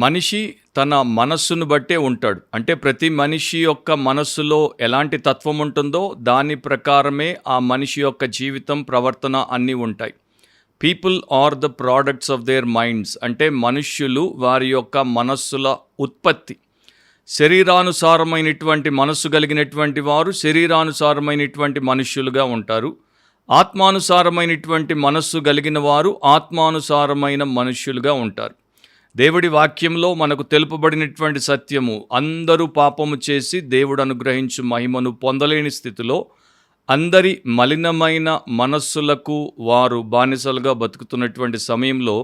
మనిషి తన మనస్సును బట్టే ఉంటాడు. అంటే ప్రతి మనిషి యొక్క మనస్సులో ఎలాంటి తత్వం ఉంటుందో దాని ప్రకారమే ఆ మనిషి యొక్క జీవితం, ప్రవర్తన అన్నీ ఉంటాయి. People are the products of their minds. అంటే మనుష్యులు వారి యొక్క మనస్సుల ఉత్పత్తి. శరీరానుసారమైనటువంటి మనస్సు కలిగినటువంటి వారు శరీరానుసారమైనటువంటి మనుష్యులుగా ఉంటారు. ఆత్మానుసారమైనటువంటి మనస్సు కలిగిన వారు ఆత్మానుసారమైన మనుష్యులుగా ఉంటారు. దేవుడి వాక్యంలో మనకు తెలుపబడినటువంటి సత్యము, అందరూ పాపము చేసి దేవుడు అనుగ్రహించు మహిమను పొందలేని స్థితిలో అందరి మలినమైన మనస్సులకు వారు బానిసలుగా బతుకుతున్నటువంటి సమయంలో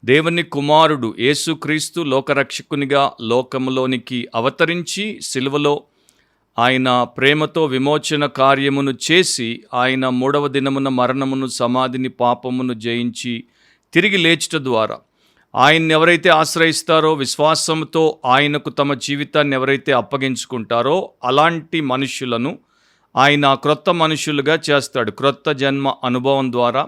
దేవుని కుమారుడు యేసుక్రీస్తు లోకరక్షకునిగా లోకములోనికి అవతరించి సిలువలో ఆయన ప్రేమతో విమోచన కార్యమును చేసి ఆయన 3వ దినమున మరణమును, సమాధిని, పాపమును జయించి తిరిగి లేచుట ద్వారా ఆయన్ని ఎవరైతే ఆశ్రయిస్తారో, విశ్వాసంతో ఆయనకు తమ జీవితాన్ని ఎవరైతే అప్పగించుకుంటారో అలాంటి మనుష్యులను ఆయన క్రొత్త మనుష్యులుగా చేస్తాడు. క్రొత్త జన్మ అనుభవం ద్వారా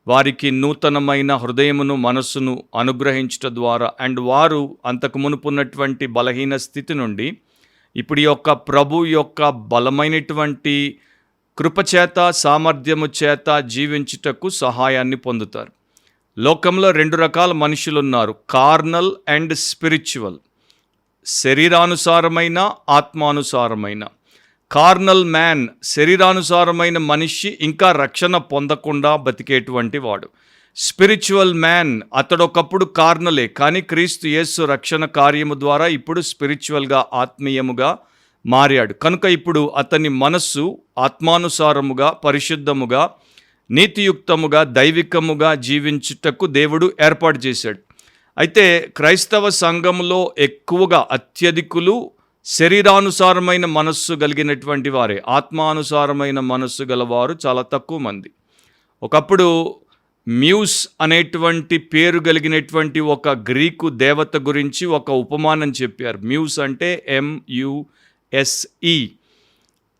వారికి నూతనమైన హృదయమును, మనస్సును అనుగ్రహించట ద్వారా అండ్ వారు అంతకు మునుపున్నటువంటి బలహీన స్థితి నుండి ఇప్పుడు యొక్క ప్రభు యొక్క బలమైనటువంటి కృపచేత, సామర్థ్యము చేత జీవించుటకు సహాయాన్ని పొందుతారు. లోకంలో 2 రకాల మనుషులు ఉన్నారు, కార్నల్ అండ్ స్పిరిచువల్. శరీరానుసారమైన, ఆత్మానుసారమైన. కార్నల్ మ్యాన్, శరీరానుసారమైన మనిషి ఇంకా రక్షణ పొందకుండా బతికేటువంటి వాడు. స్పిరిచువల్ మ్యాన్, అతడొకప్పుడు కార్నలే, కానీ క్రీస్తు యేసు రక్షణ కార్యము ద్వారా ఇప్పుడు స్పిరిచువల్గా, ఆత్మీయముగా మారాడు. కనుక ఇప్పుడు అతని మనస్సు ఆత్మానుసారముగా, పరిశుద్ధముగా, నీతియుక్తముగా, దైవికముగా జీవించుటకు దేవుడు ఏర్పాటు చేశాడు. అయితే క్రైస్తవ సంఘంలో ఎక్కువగా అత్యధికులు శరీరానుసారమైన మనస్సు కలిగినటువంటి వారే. ఆత్మానుసారమైన మనస్సు గలవారు చాలా తక్కువ మంది. ఒకప్పుడు మ్యూస్ అనేటువంటి పేరు కలిగినటువంటి ఒక గ్రీకు దేవత గురించి ఒక ఉపమానం చెప్పారు. మ్యూస్ అంటే MUSE.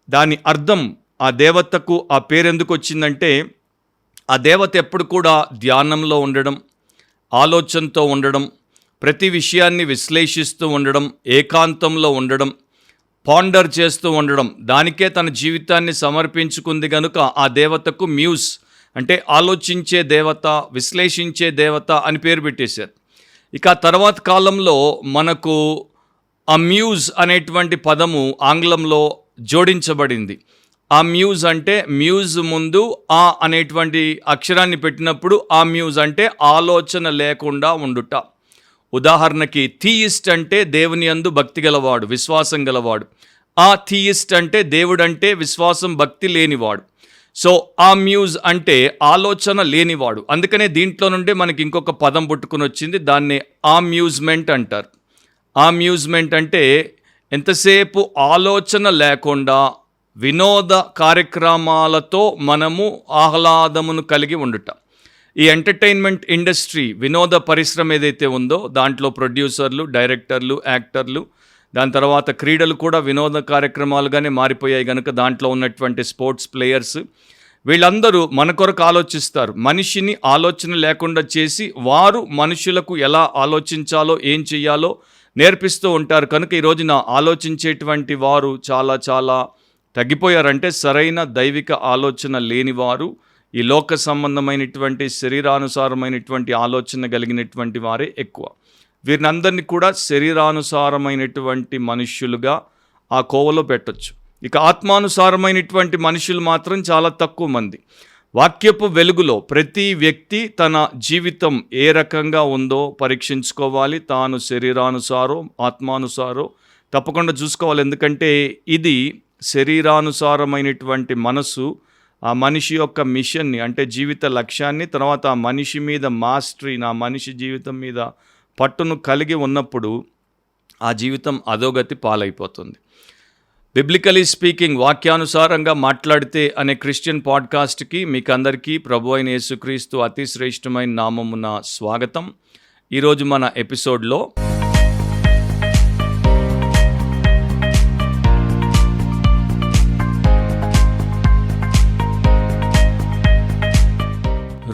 దాని అర్థం, ఆ దేవతకు ఆ పేరు ఎందుకు వచ్చిందంటే, ఆ దేవత ఎప్పుడు కూడా ధ్యానంలో ఉండడం, ఆలోచనతో ఉండడం, ప్రతి విషయాన్ని విశ్లేషిస్తూ ఉండడం, ఏకాంతంలో ఉండడం, పాండర్ చేస్తూ ఉండడం, దానికే తన జీవితాన్ని సమర్పించుకుంది కనుక ఆ దేవతకు మ్యూస్ అంటే ఆలోచించే దేవత, విశ్లేషించే దేవత అని పేరు పెట్టేశారు. ఇక తర్వాత కాలంలో మనకు అమ్యూజ్ అనేటువంటి పదము ఆంగ్లంలో జోడించబడింది. ఆ మ్యూజ్ అంటే మ్యూజ్ ముందు ఆ అనేటువంటి అక్షరాన్ని పెట్టినప్పుడు ఆ మ్యూజ్ అంటే ఆలోచన లేకుండా ఉండుట. ఉదాహరణకి థీయిస్ట్ అంటే దేవుని యందు భక్తి గలవాడు, విశ్వాసం గలవాడు. ఆ థీయిస్ట్ అంటే దేవుడంటే విశ్వాసం, భక్తి లేనివాడు. సో ఆ మ్యూజ్ అంటే ఆలోచన లేనివాడు. అందుకనే దీంట్లో నుండే మనకి ఇంకొక పదం పుట్టుకుని వచ్చింది, దాన్ని అమ్యూజ్మెంట్ అంటారు. అమ్యూజ్మెంట్ అంటే ఎంతసేపు ఆలోచన లేకుండా వినోద కార్యక్రమాలతో మనము ఆహ్లాదమును కలిగి ఉండుట. ఈ ఎంటర్టైన్మెంట్ ఇండస్ట్రీ, వినోద పరిశ్రమ ఏదైతే ఉందో దాంట్లో ప్రొడ్యూసర్లు, డైరెక్టర్లు, యాక్టర్లు, దాని తర్వాత క్రీడలు కూడా వినోద కార్యక్రమాలుగానే మారిపోయాయి కనుక దాంట్లో ఉన్నటువంటి స్పోర్ట్స్ ప్లేయర్స్ వీళ్ళందరూ మన కొరకు ఆలోచిస్తారు. మనిషిని ఆలోచన లేకుండా చేసి వారు మనుషులకు ఎలా ఆలోచించాలో, ఏం చేయాలో నేర్పిస్తూ ఉంటారు. కనుక ఈ రోజున ఆలోచించేటువంటి వారు చాలా చాలా తగ్గిపోయారంటే సరైన దైవిక ఆలోచన లేనివారు, ఈ లోక సంబంధమైనటువంటి శరీరానుసారమైనటువంటి ఆలోచన కలిగినటువంటి వారే ఎక్కువ. వీరినందరినీ కూడా శరీరానుసారమైనటువంటి మనుష్యులుగా ఆ కోవలో పెట్టొచ్చు. ఇక ఆత్మానుసారమైనటువంటి మనుషులు మాత్రం చాలా తక్కువ మంది. వాక్యపు వెలుగులో ప్రతి వ్యక్తి తన జీవితం ఏ రకంగా ఉందో పరీక్షించుకోవాలి. తాను శరీరానుసారో, ఆత్మానుసారో తప్పకుండా చూసుకోవాలి. ఎందుకంటే ఇది శరీరానుసారమైనటువంటి మనసు ఆ మనిషి యొక్క మిషన్ని, అంటే జీవిత లక్ష్యాన్ని, తర్వాత ఆ మనిషి మీద మాస్టరీ, నా మనిషి జీవితం మీద పట్టును కలిగి ఉన్నప్పుడు ఆ జీవితం అధోగతి పాలైపోతుంది. బిబ్లికలీ స్పీకింగ్, వాక్యానుసారంగా మాట్లాడితే అనే క్రిస్టియన్ పాడ్కాస్ట్కి మీకు అందరికీ ప్రభు అయిన యేసుక్రీస్తు అతి శ్రేష్టమైన నామమున స్వాగతం. ఈరోజు మన ఎపిసోడ్లో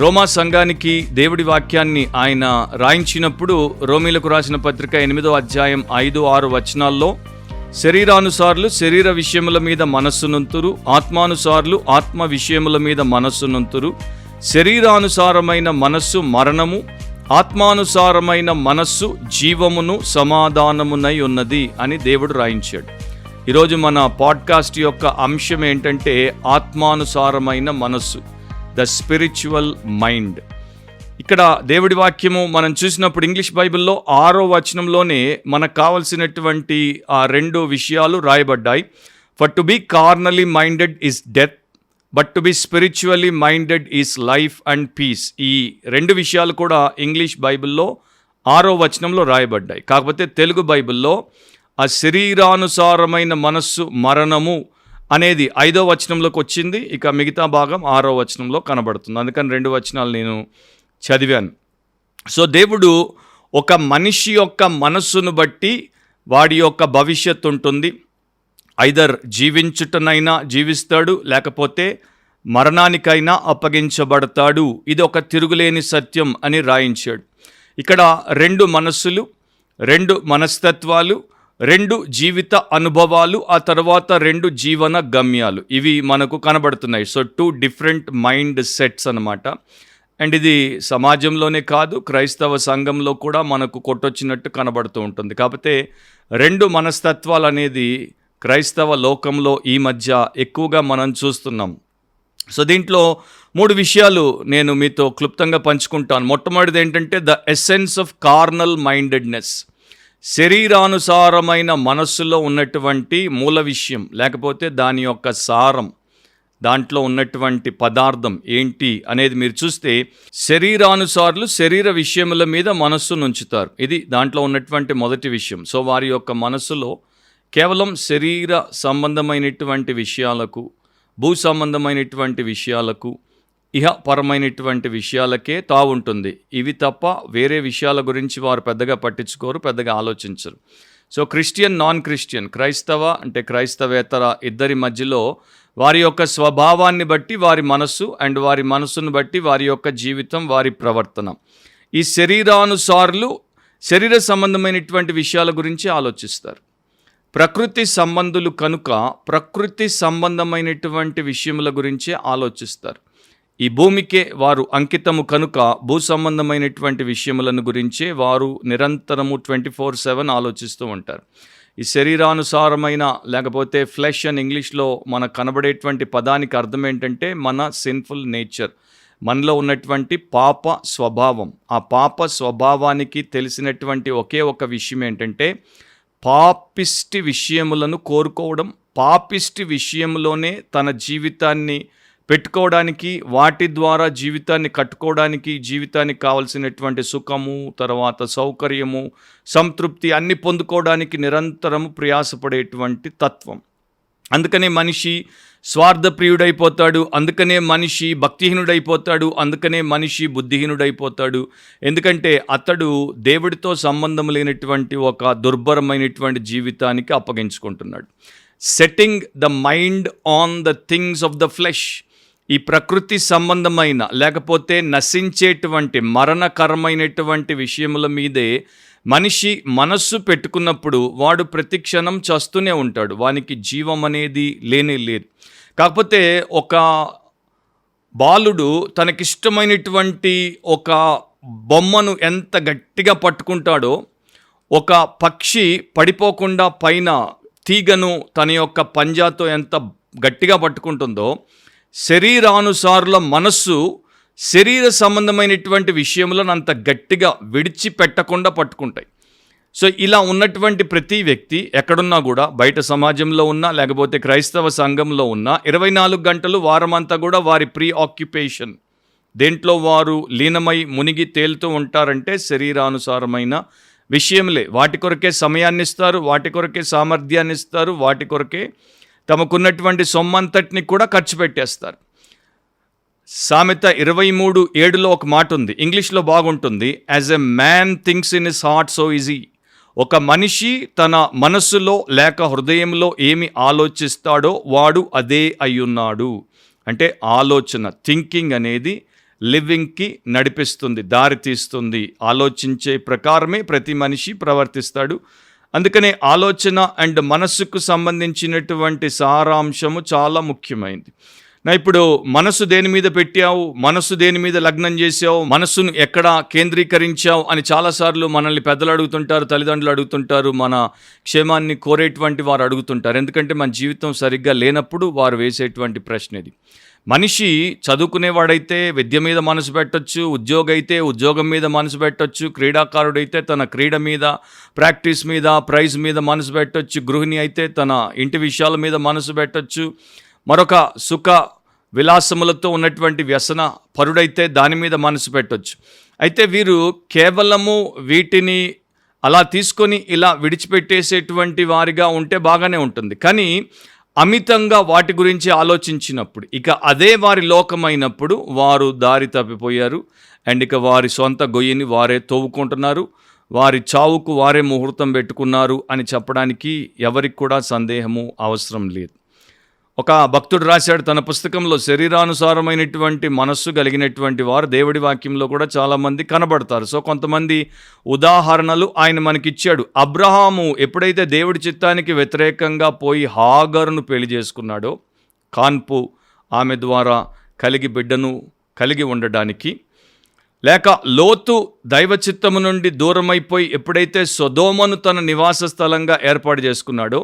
రోమా సంఘానికి దేవుడి వాక్యాన్ని ఆయన రాయించినప్పుడు రోమీలకు రాసిన పత్రిక 8వ అధ్యాయం 5-6 వచనాల్లో శరీరానుసారులు శరీర విషయముల మీద మనస్సునంతురు, ఆత్మానుసారులు ఆత్మ విషయముల మీద మనస్సునంతురు. శరీరానుసారమైన మనస్సు మరణము, ఆత్మానుసారమైన మనస్సు జీవమును సమాధానమునై ఉన్నది అని దేవుడు రాయించాడు. ఈరోజు మన పాడ్కాస్ట్ యొక్క అంశం ఏంటంటే ఆత్మానుసారమైన మనస్సు, ద స్పిరిచువల్ మైండ్. ఇక్కడ దేవుడి వాక్యము మనం చూసినప్పుడు ఇంగ్లీష్ బైబిల్లో 6వ వచనంలోనే మనకు కావలసినటువంటి ఆ 2 విషయాలు రాయబడ్డాయి. For to be carnally minded is death, but to be spiritually minded is life and peace. ఈ 2 విషయాలు కూడా ఇంగ్లీష్ బైబిల్లో 6వ వచనంలో రాయబడ్డాయి. కాకపోతే తెలుగు బైబిల్లో ఆ శరీరానుసారమైన మనస్సు మరణము అనేది 5వ వచనంలోకి వచ్చింది. ఇక మిగతా భాగం 6వ వచనంలో కనబడుతుంది. అందుకని 2 వచనాలు నేను చదివాను. సో దేవుడు ఒక మనిషి యొక్క మనస్సును బట్టి వాడి యొక్క భవిష్యత్తు ఉంటుంది. ఐదర్ జీవించుటనైనా జీవిస్తాడు, లేకపోతే మరణానికైనా అప్పగించబడతాడు. ఇది ఒక తిరుగులేని సత్యం అని రాయించాడు. ఇక్కడ 2 మనస్సులు, 2 మనస్తత్వాలు, 2 జీవిత అనుభవాలు, ఆ తర్వాత 2 జీవన గమ్యాలు ఇవి మనకు కనబడుతున్నాయి. సో 2 డిఫరెంట్ మైండ్ సెట్స్ అన్నమాట. అండ్ ఇది సమాజంలోనే కాదు, క్రైస్తవ సంఘంలో కూడా మనకు కొట్టొచ్చినట్టు కనబడుతూ ఉంటుంది. కాకపోతే 2 మనస్తత్వాలు అనేది క్రైస్తవ లోకంలో ఈ మధ్య ఎక్కువగా మనం చూస్తున్నాం. సో దీంట్లో 3 విషయాలు నేను మీతో క్లుప్తంగా పంచుకుంటాను. మొట్టమొదటిది ఏంటంటే the essence of carnal mindedness, శరీరానుసారమైన మనస్సులో ఉన్నటువంటి మూల విషయం, లేకపోతే దాని యొక్క సారం, దాంట్లో ఉన్నటువంటి పదార్థం ఏంటి అనేది మీరు చూస్తే శరీరానుసారులు శరీర విషయముల మీద మనస్సును ఉంచుతారు. ఇది దాంట్లో ఉన్నటువంటి మొదటి విషయం. సో వారి యొక్క మనస్సులో కేవలం శరీర సంబంధమైనటువంటి విషయాలకు, భూ సంబంధమైనటువంటి విషయాలకు, ఇహపరమైనటువంటి విషయాలకే తావుంటుంది. ఇవి తప్ప వేరే విషయాల గురించి వారు పెద్దగా పట్టించుకోరు, పెద్దగా ఆలోచించరు. సో క్రిస్టియన్, నాన్ క్రిస్టియన్, క్రైస్తవ అంటే క్రైస్తవేతర ఇద్దరి మధ్యలో వారి యొక్క స్వభావాన్ని బట్టి వారి మనస్సు, అండ్ వారి మనస్సును బట్టి వారి యొక్క జీవితం, వారి ప్రవర్తన. ఈ శరీరానుసారులు శరీర సంబంధమైనటువంటి విషయాల గురించి ఆలోచిస్తారు. ప్రకృతి సంబంధులు కనుక ప్రకృతి సంబంధమైనటువంటి విషయముల గురించే ఆలోచిస్తారు. ఈ భూమికే వారు అంకితము కనుక భూ సంబంధమైనటువంటి విషయములను గురించే వారు నిరంతరము 24/7 ఆలోచిస్తూ ఉంటారు. ఈ శరీరానుసారమైన, లేకపోతే ఫ్లెష్ అని ఇంగ్లీష్లో మనకు కనబడేటువంటి పదానికి అర్థం ఏంటంటే మన సిన్ఫుల్ నేచర్, మనలో ఉన్నటువంటి పాప స్వభావం. ఆ పాప స్వభావానికి తెలిసినటువంటి ఒకే ఒక విషయం ఏంటంటే పాపిష్టి విషయములను కోరుకోవడం, పాపిష్టి విషయంలోనే తన జీవితాన్ని పెట్టుకోవడానికి, వాటి ద్వారా జీవితాన్ని కట్టుకోవడానికి, జీవితానికి కావలసినటువంటి సుఖము, తర్వాత సౌకర్యము, సంతృప్తి అన్ని పొందుకోవడానికి నిరంతరము ప్రయాసపడేటువంటి తత్వం. అందుకనే మనిషి స్వార్థప్రియుడైపోతాడు, అందుకనే మనిషి భక్తిహీనుడైపోతాడు, అందుకనే మనిషి బుద్ధిహీనుడైపోతాడు. ఎందుకంటే అతడు దేవుడితో సంబంధం లేనటువంటి ఒక దుర్భరమైనటువంటి జీవితానికి అప్పగించుకుంటున్నాడు. Setting the mind on the things of the flesh, ఈ ప్రకృతి సంబంధమైన లేకపోతే నశించేటువంటి మరణకరమైనటువంటి విషయముల మీదే మనిషి మనస్సు పెట్టుకున్నప్పుడు వాడు ప్రతిక్షణం చస్తూనే ఉంటాడు. వానికి జీవం అనేది లేనే లేదు. కాకపోతే ఒక బాలుడు తనకిష్టమైనటువంటి ఒక బొమ్మను ఎంత గట్టిగా పట్టుకుంటాడో, ఒక పక్షి పడిపోకుండా పైన తీగను తన యొక్క పంజాతో ఎంత గట్టిగా పట్టుకుంటుందో, శరీరానుసారుల మనస్సు శరీర సంబంధమైనటువంటి విషయములను అంత గట్టిగా విడిచిపెట్టకుండా పట్టుకుంటాయి. సో ఇలా ఉన్నటువంటి ప్రతి వ్యక్తి ఎక్కడున్నా కూడా, బయట సమాజంలో ఉన్నా లేకపోతే క్రైస్తవ సంఘంలో ఉన్నా, 24 గంటలు వారమంతా కూడా వారి ప్రీ ఆక్యుపేషన్ దేంట్లో వారు లీనమై మునిగి తేలుతూ ఉంటారంటే శరీరానుసారమైన విషయంలే. వాటి కొరకే సమయాన్ని ఇస్తారు, వాటి కొరకే సామర్థ్యాన్ని ఇస్తారు, వాటి కొరకే తమకున్నటువంటి సొమ్మంతటిని కూడా ఖర్చు పెట్టేస్తారు. సామెత 23:7లో ఒక మాట ఉంది, ఇంగ్లీష్లో బాగుంటుంది. As a man thinks in his heart so easy. ఒక మనిషి తన మనస్సులో లేక హృదయంలో ఏమి ఆలోచిస్తాడో వాడు అదే అయ్యున్నాడు. అంటే ఆలోచన, థింకింగ్ అనేది లివింగ్కి నడిపిస్తుంది, దారి తీస్తుంది. ఆలోచించే ప్రకారమే ప్రతి మనిషి ప్రవర్తిస్తాడు. అందుకనే ఆలోచన అండ్ మనస్సుకు సంబంధించినటువంటి సారాంశము చాలా ముఖ్యమైనది. ఇప్పుడు మనసు దేని మీద పెట్టావు, మనసు దేని మీద లగ్నం చేసావు, మనసును ఎక్కడ కేంద్రీకరించావు అని చాలాసార్లు మనల్ని పెద్దలు అడుగుతుంటారు, తల్లిదండ్రులు అడుగుతుంటారు, మన క్షేమాన్ని కోరేటువంటి వారు అడుగుతుంటారు. ఎందుకంటే మన జీవితం సరిగ్గా లేనప్పుడు వారు వేసేటువంటి ప్రశ్న ఇది. మనిషి చదువుకునేవాడైతే విద్య మీద మనసు పెట్టొచ్చు, ఉద్యోగం అయితే ఉద్యోగం మీద మనసు పెట్టొచ్చు, క్రీడాకారుడైతే తన క్రీడ మీద, ప్రాక్టీస్ మీద, ప్రైజ్ మీద మనసు పెట్టొచ్చు, గృహిణి అయితే తన ఇంటి విషయాల మీద మనసు పెట్టొచ్చు, మరొక సుఖ విలాసములతో ఉన్నటువంటి వ్యసన పరుడైతే దాని మీద మనసు పెట్టొచ్చు. అయితే వీరు కేవలము వీటిని అలా తీసుకొని ఇలా విడిచిపెట్టేసేటువంటి వారిగా ఉంటే బాగానే ఉంటుంది. కానీ అమితంగా వాటి గురించి ఆలోచించినప్పుడు ఇక అదే వారి లోకమైనప్పుడు వారు దారి తప్పిపోయారు. అండ్ ఇక వారి సొంత గొయ్యిని వారే తవ్వుకుంటున్నారు, వారి చావుకు వారే ముహూర్తం పెట్టుకున్నారు అని చెప్పడానికి ఎవరికి కూడా సందేహము అవసరం లేదు. ఒక భక్తుడు రాశాడు తన పుస్తకంలో, శరీరానుసారమైనటువంటి మనస్సు కలిగినటువంటి వారు దేవుడి వాక్యంలో కూడా చాలామంది కనబడతారు. సో కొంతమంది ఉదాహరణలు ఆయన మనకిచ్చాడు. అబ్రహాము ఎప్పుడైతే దేవుడి చిత్తానికి వ్యతిరేకంగా పోయి హాగరును పెళ్లి చేసుకున్నాడో, కాన్పు ఆమె ద్వారా బిడ్డను కలిగి ఉండడానికి, లేక లోతు దైవ చిత్తము నుండి దూరమైపోయి ఎప్పుడైతే సొదోమను తన నివాస స్థలంగా ఏర్పాటు చేసుకున్నాడో,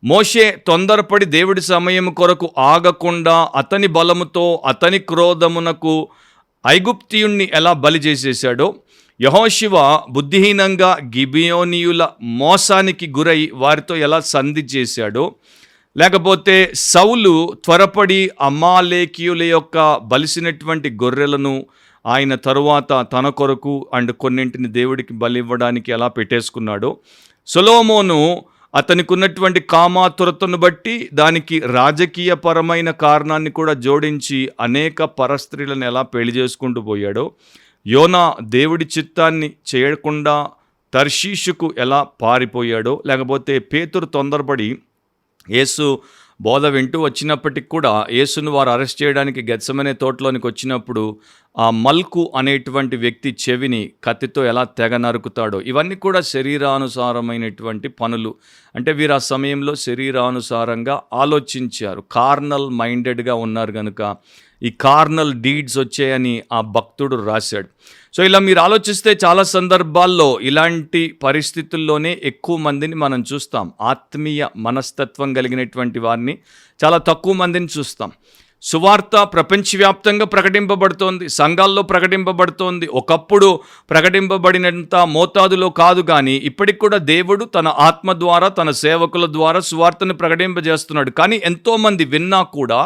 మోషే తొందరపడి దేవుడి సమయం కొరకు ఆగకుండా అతని బలముతో అతని క్రోధమునకు ఐగుప్తియుణ్ణి ఎలా బలి చేసేశాడో, యెహోషువ బుద్ధిహీనంగా గిబియోనీయుల మోసానికి గురై వారితో ఎలా సంధి చేశాడో, లేకపోతే సౌలు త్వరపడి అమాలేకీయుల యొక్క బలిసినటువంటి గొర్రెలను ఆయన తరువాత తన కొరకు అండ్ కొన్నింటిని దేవుడికి బలి ఇవ్వడానికి ఎలా పెట్టేసుకున్నాడో, సొలొమోను అతనికి ఉన్నటువంటి కామాతురతను బట్టి దానికి రాజకీయపరమైన కారణాన్ని కూడా జోడించి అనేక పరస్త్రీలను ఎలా పెళ్లి చేసుకుంటూ పోయాడో, యోనా దేవుడి చిత్తాన్ని చేయకుండా తర్షీషుకు ఎలా పారిపోయాడో, లేకపోతే పేతురు తొందరపడి యేసు బోధ వింటూ వచ్చినప్పటికి కూడా యేసును వారు అరెస్ట్ చేయడానికి గెత్సెమనే తోటలోనికి వచ్చినప్పుడు ఆ మల్కు అనేటువంటి వ్యక్తి చెవిని కత్తితో ఎలా తెగ నరుకుతాడో, ఇవన్నీ కూడా శరీరానుసారమైనటువంటి పనులు. అంటే వీరు ఆ సమయంలో శరీరానుసారంగా ఆలోచించారు, కార్నల్ మైండెడ్గా ఉన్నారు కనుక ఈ కార్నల్ డీడ్స్ వచ్చాయని ఆ భక్తుడు రాశాడు. సో ఇలా మీరు ఆలోచిస్తే చాలా సందర్భాల్లో ఇలాంటి పరిస్థితుల్లోనే ఎక్కువ మందిని మనం చూస్తాం. ఆత్మీయ మనస్తత్వం కలిగినటువంటి వారిని చాలా తక్కువ మందిని చూస్తాం. సువార్త ప్రపంచవ్యాప్తంగా ప్రకటింపబడుతోంది, సంఘాల్లో ప్రకటింపబడుతోంది. ఒకప్పుడు ప్రకటింపబడినంత మోతాదులో కాదు, కానీ ఇప్పటికి కూడా దేవుడు తన ఆత్మ ద్వారా తన సేవకుల ద్వారా సువార్తను ప్రకటింపజేస్తున్నాడు. కానీ ఎంతోమంది విన్నా కూడా,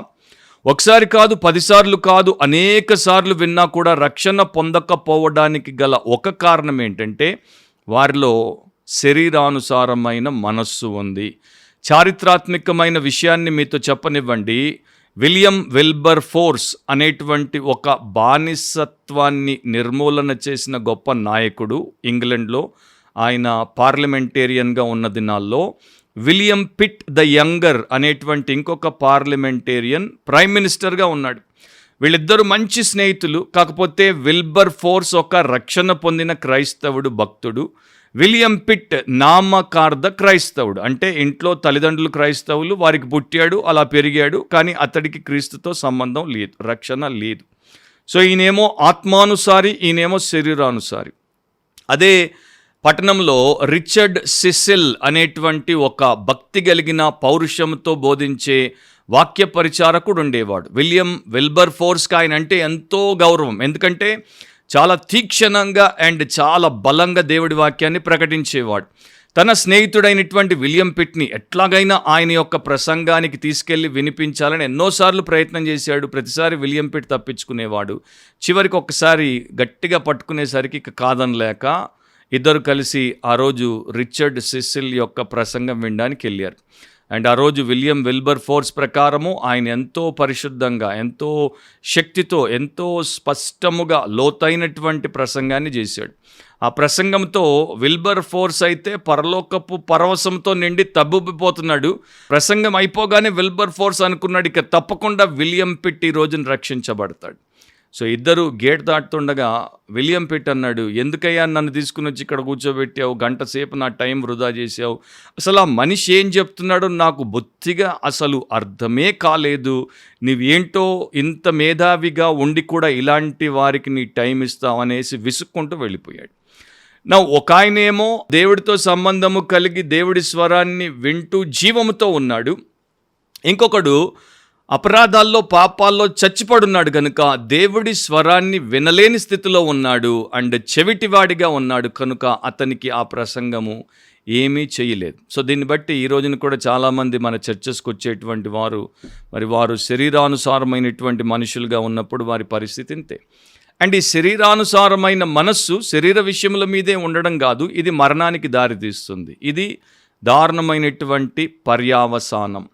ఒకసారి కాదు 10 సార్లు కాదు అనేక సార్లు విన్నా కూడా రక్షణ పొందకపోవడానికి గల ఒక కారణం ఏంటంటే వారిలో శరీరానుసారమైన మనస్సు ఉంది. చారిత్రాత్మకమైన విషయాన్ని మీతో చెప్పనివ్వండి. విలియం విల్బర్ ఫోర్స్ అనేటువంటి ఒక బానిసత్వాన్ని నిర్మూలన చేసిన గొప్ప నాయకుడు ఇంగ్లండ్లో. ఆయన పార్లమెంటేరియన్గా ఉన్న దినాల్లో విలియం పిట్ ద యంగర్ అనేటువంటి ఇంకొక పార్లమెంటేరియన్ ప్రైమ్ మినిస్టర్గా ఉన్నాడు. వీళ్ళిద్దరూ మంచి స్నేహితులు. కాకపోతే విల్బర్ ఫోర్స్ ఒక రక్షణ పొందిన క్రైస్తవుడు భక్తుడు, విలియం పిట్ నామకార్థ క్రైస్తవుడు. అంటే ఇంట్లో తల్లిదండ్రులు క్రైస్తవులు, వారికి పుట్టాడు, అలా పెరిగాడు, కానీ అతడికి క్రీస్తుతో సంబంధం లేదు, రక్షణ లేదు. సో ఈయనేమో ఆత్మానుసారి, ఈయనేమో శరీరానుసారి. అదే పట్టణంలో రిచర్డ్ సిసిల్ అనేటువంటి ఒక భక్తి కలిగిన పౌరుషంతో బోధించే వాక్య పరిచారకుడు ఉండేవాడు. విలియం విల్బర్ ఫోర్స్కి ఆయన అంటే ఎంతో గౌరవం. ఎందుకంటే చాలా తీక్షణంగా అండ్ చాలా బలంగా దేవుడి వాక్యాన్ని ప్రకటించేవాడు. తన స్నేహితుడైనటువంటి విలియం పిట్ని ఎట్లాగైనా ఆయన యొక్క ప్రసంగానికి తీసుకెళ్లి వినిపించాలని ఎన్నోసార్లు ప్రయత్నం చేశాడు. ప్రతిసారి విలియం పిట్ తప్పించుకునేవాడు. చివరికి ఒకసారి గట్టిగా పట్టుకునేసరికి ఇక కాదనలేక ఇద్దరు కలిసి ఆ రోజు రిచర్డ్ సిసిల్ యొక్క ప్రసంగం వినడానికి వెళ్ళారు. అండ్ ఆ రోజు విలియం విల్బర్ ఫోర్స్ ప్రకారము ఆయన ఎంతో పరిశుద్ధంగా, ఎంతో శక్తితో, ఎంతో స్పష్టముగా లోతైనటువంటి ప్రసంగాన్ని చేశాడు. ఆ ప్రసంగంతో విల్బర్ ఫోర్స్ అయితే పరలోకపు పరవశంతో నిండి తబ్బుబ్బిపోతున్నాడు. ప్రసంగం అయిపోగానే విల్బర్ ఫోర్స్ అనుకున్నాడు, ఇక తప్పకుండా విలియం పిట్ ఈ రోజున రక్షించబడతాడు. సో ఇద్దరు గేట్ దాటుతుండగా విలియం పిట్ అన్నాడు, ఎందుకయ్యా నన్ను తీసుకుని వచ్చి ఇక్కడ కూర్చోబెట్టావు, గంట సేపు నా టైం వృధా చేసావు, అసలు ఆ మనిషి ఏం చెప్తున్నాడో నాకు బొత్తిగా అసలు అర్థమే కాలేదు, నువ్వేంటో ఇంత మేధావిగా ఉండి కూడా ఇలాంటి వారికి నీ టైం ఇస్తావు అనేసి విసుక్కుంటూ వెళ్ళిపోయాడు. ఒక ఆయనేమో దేవుడితో సంబంధము కలిగి దేవుడి స్వరాన్ని వింటూ జీవముతో ఉన్నాడు, ఇంకొకడు అపరాధాల్లో పాపాల్లో చచ్చిపడున్నాడు కనుక దేవుడి స్వరాన్ని వినలేని స్థితిలో ఉన్నాడు అండ్ చెవిటివాడిగా ఉన్నాడు కనుక అతనికి ఆ ప్రసంగము ఏమీ చేయలేదు. సో దీన్ని బట్టి ఈ రోజున కూడా చాలామంది మన చర్చస్కి వచ్చేటువంటి వారు శరీరానుసారమైనటువంటి మనుషులుగా ఉన్నప్పుడు వారి పరిస్థితి ఇంతే. అండ్ ఈ శరీరానుసారమైన మనస్సు శరీర విషయముల మీదే ఉండడం కాదు, ఇది మరణానికి దారితీస్తుంది. ఇది దారుణమైనటువంటి పర్యావసానం.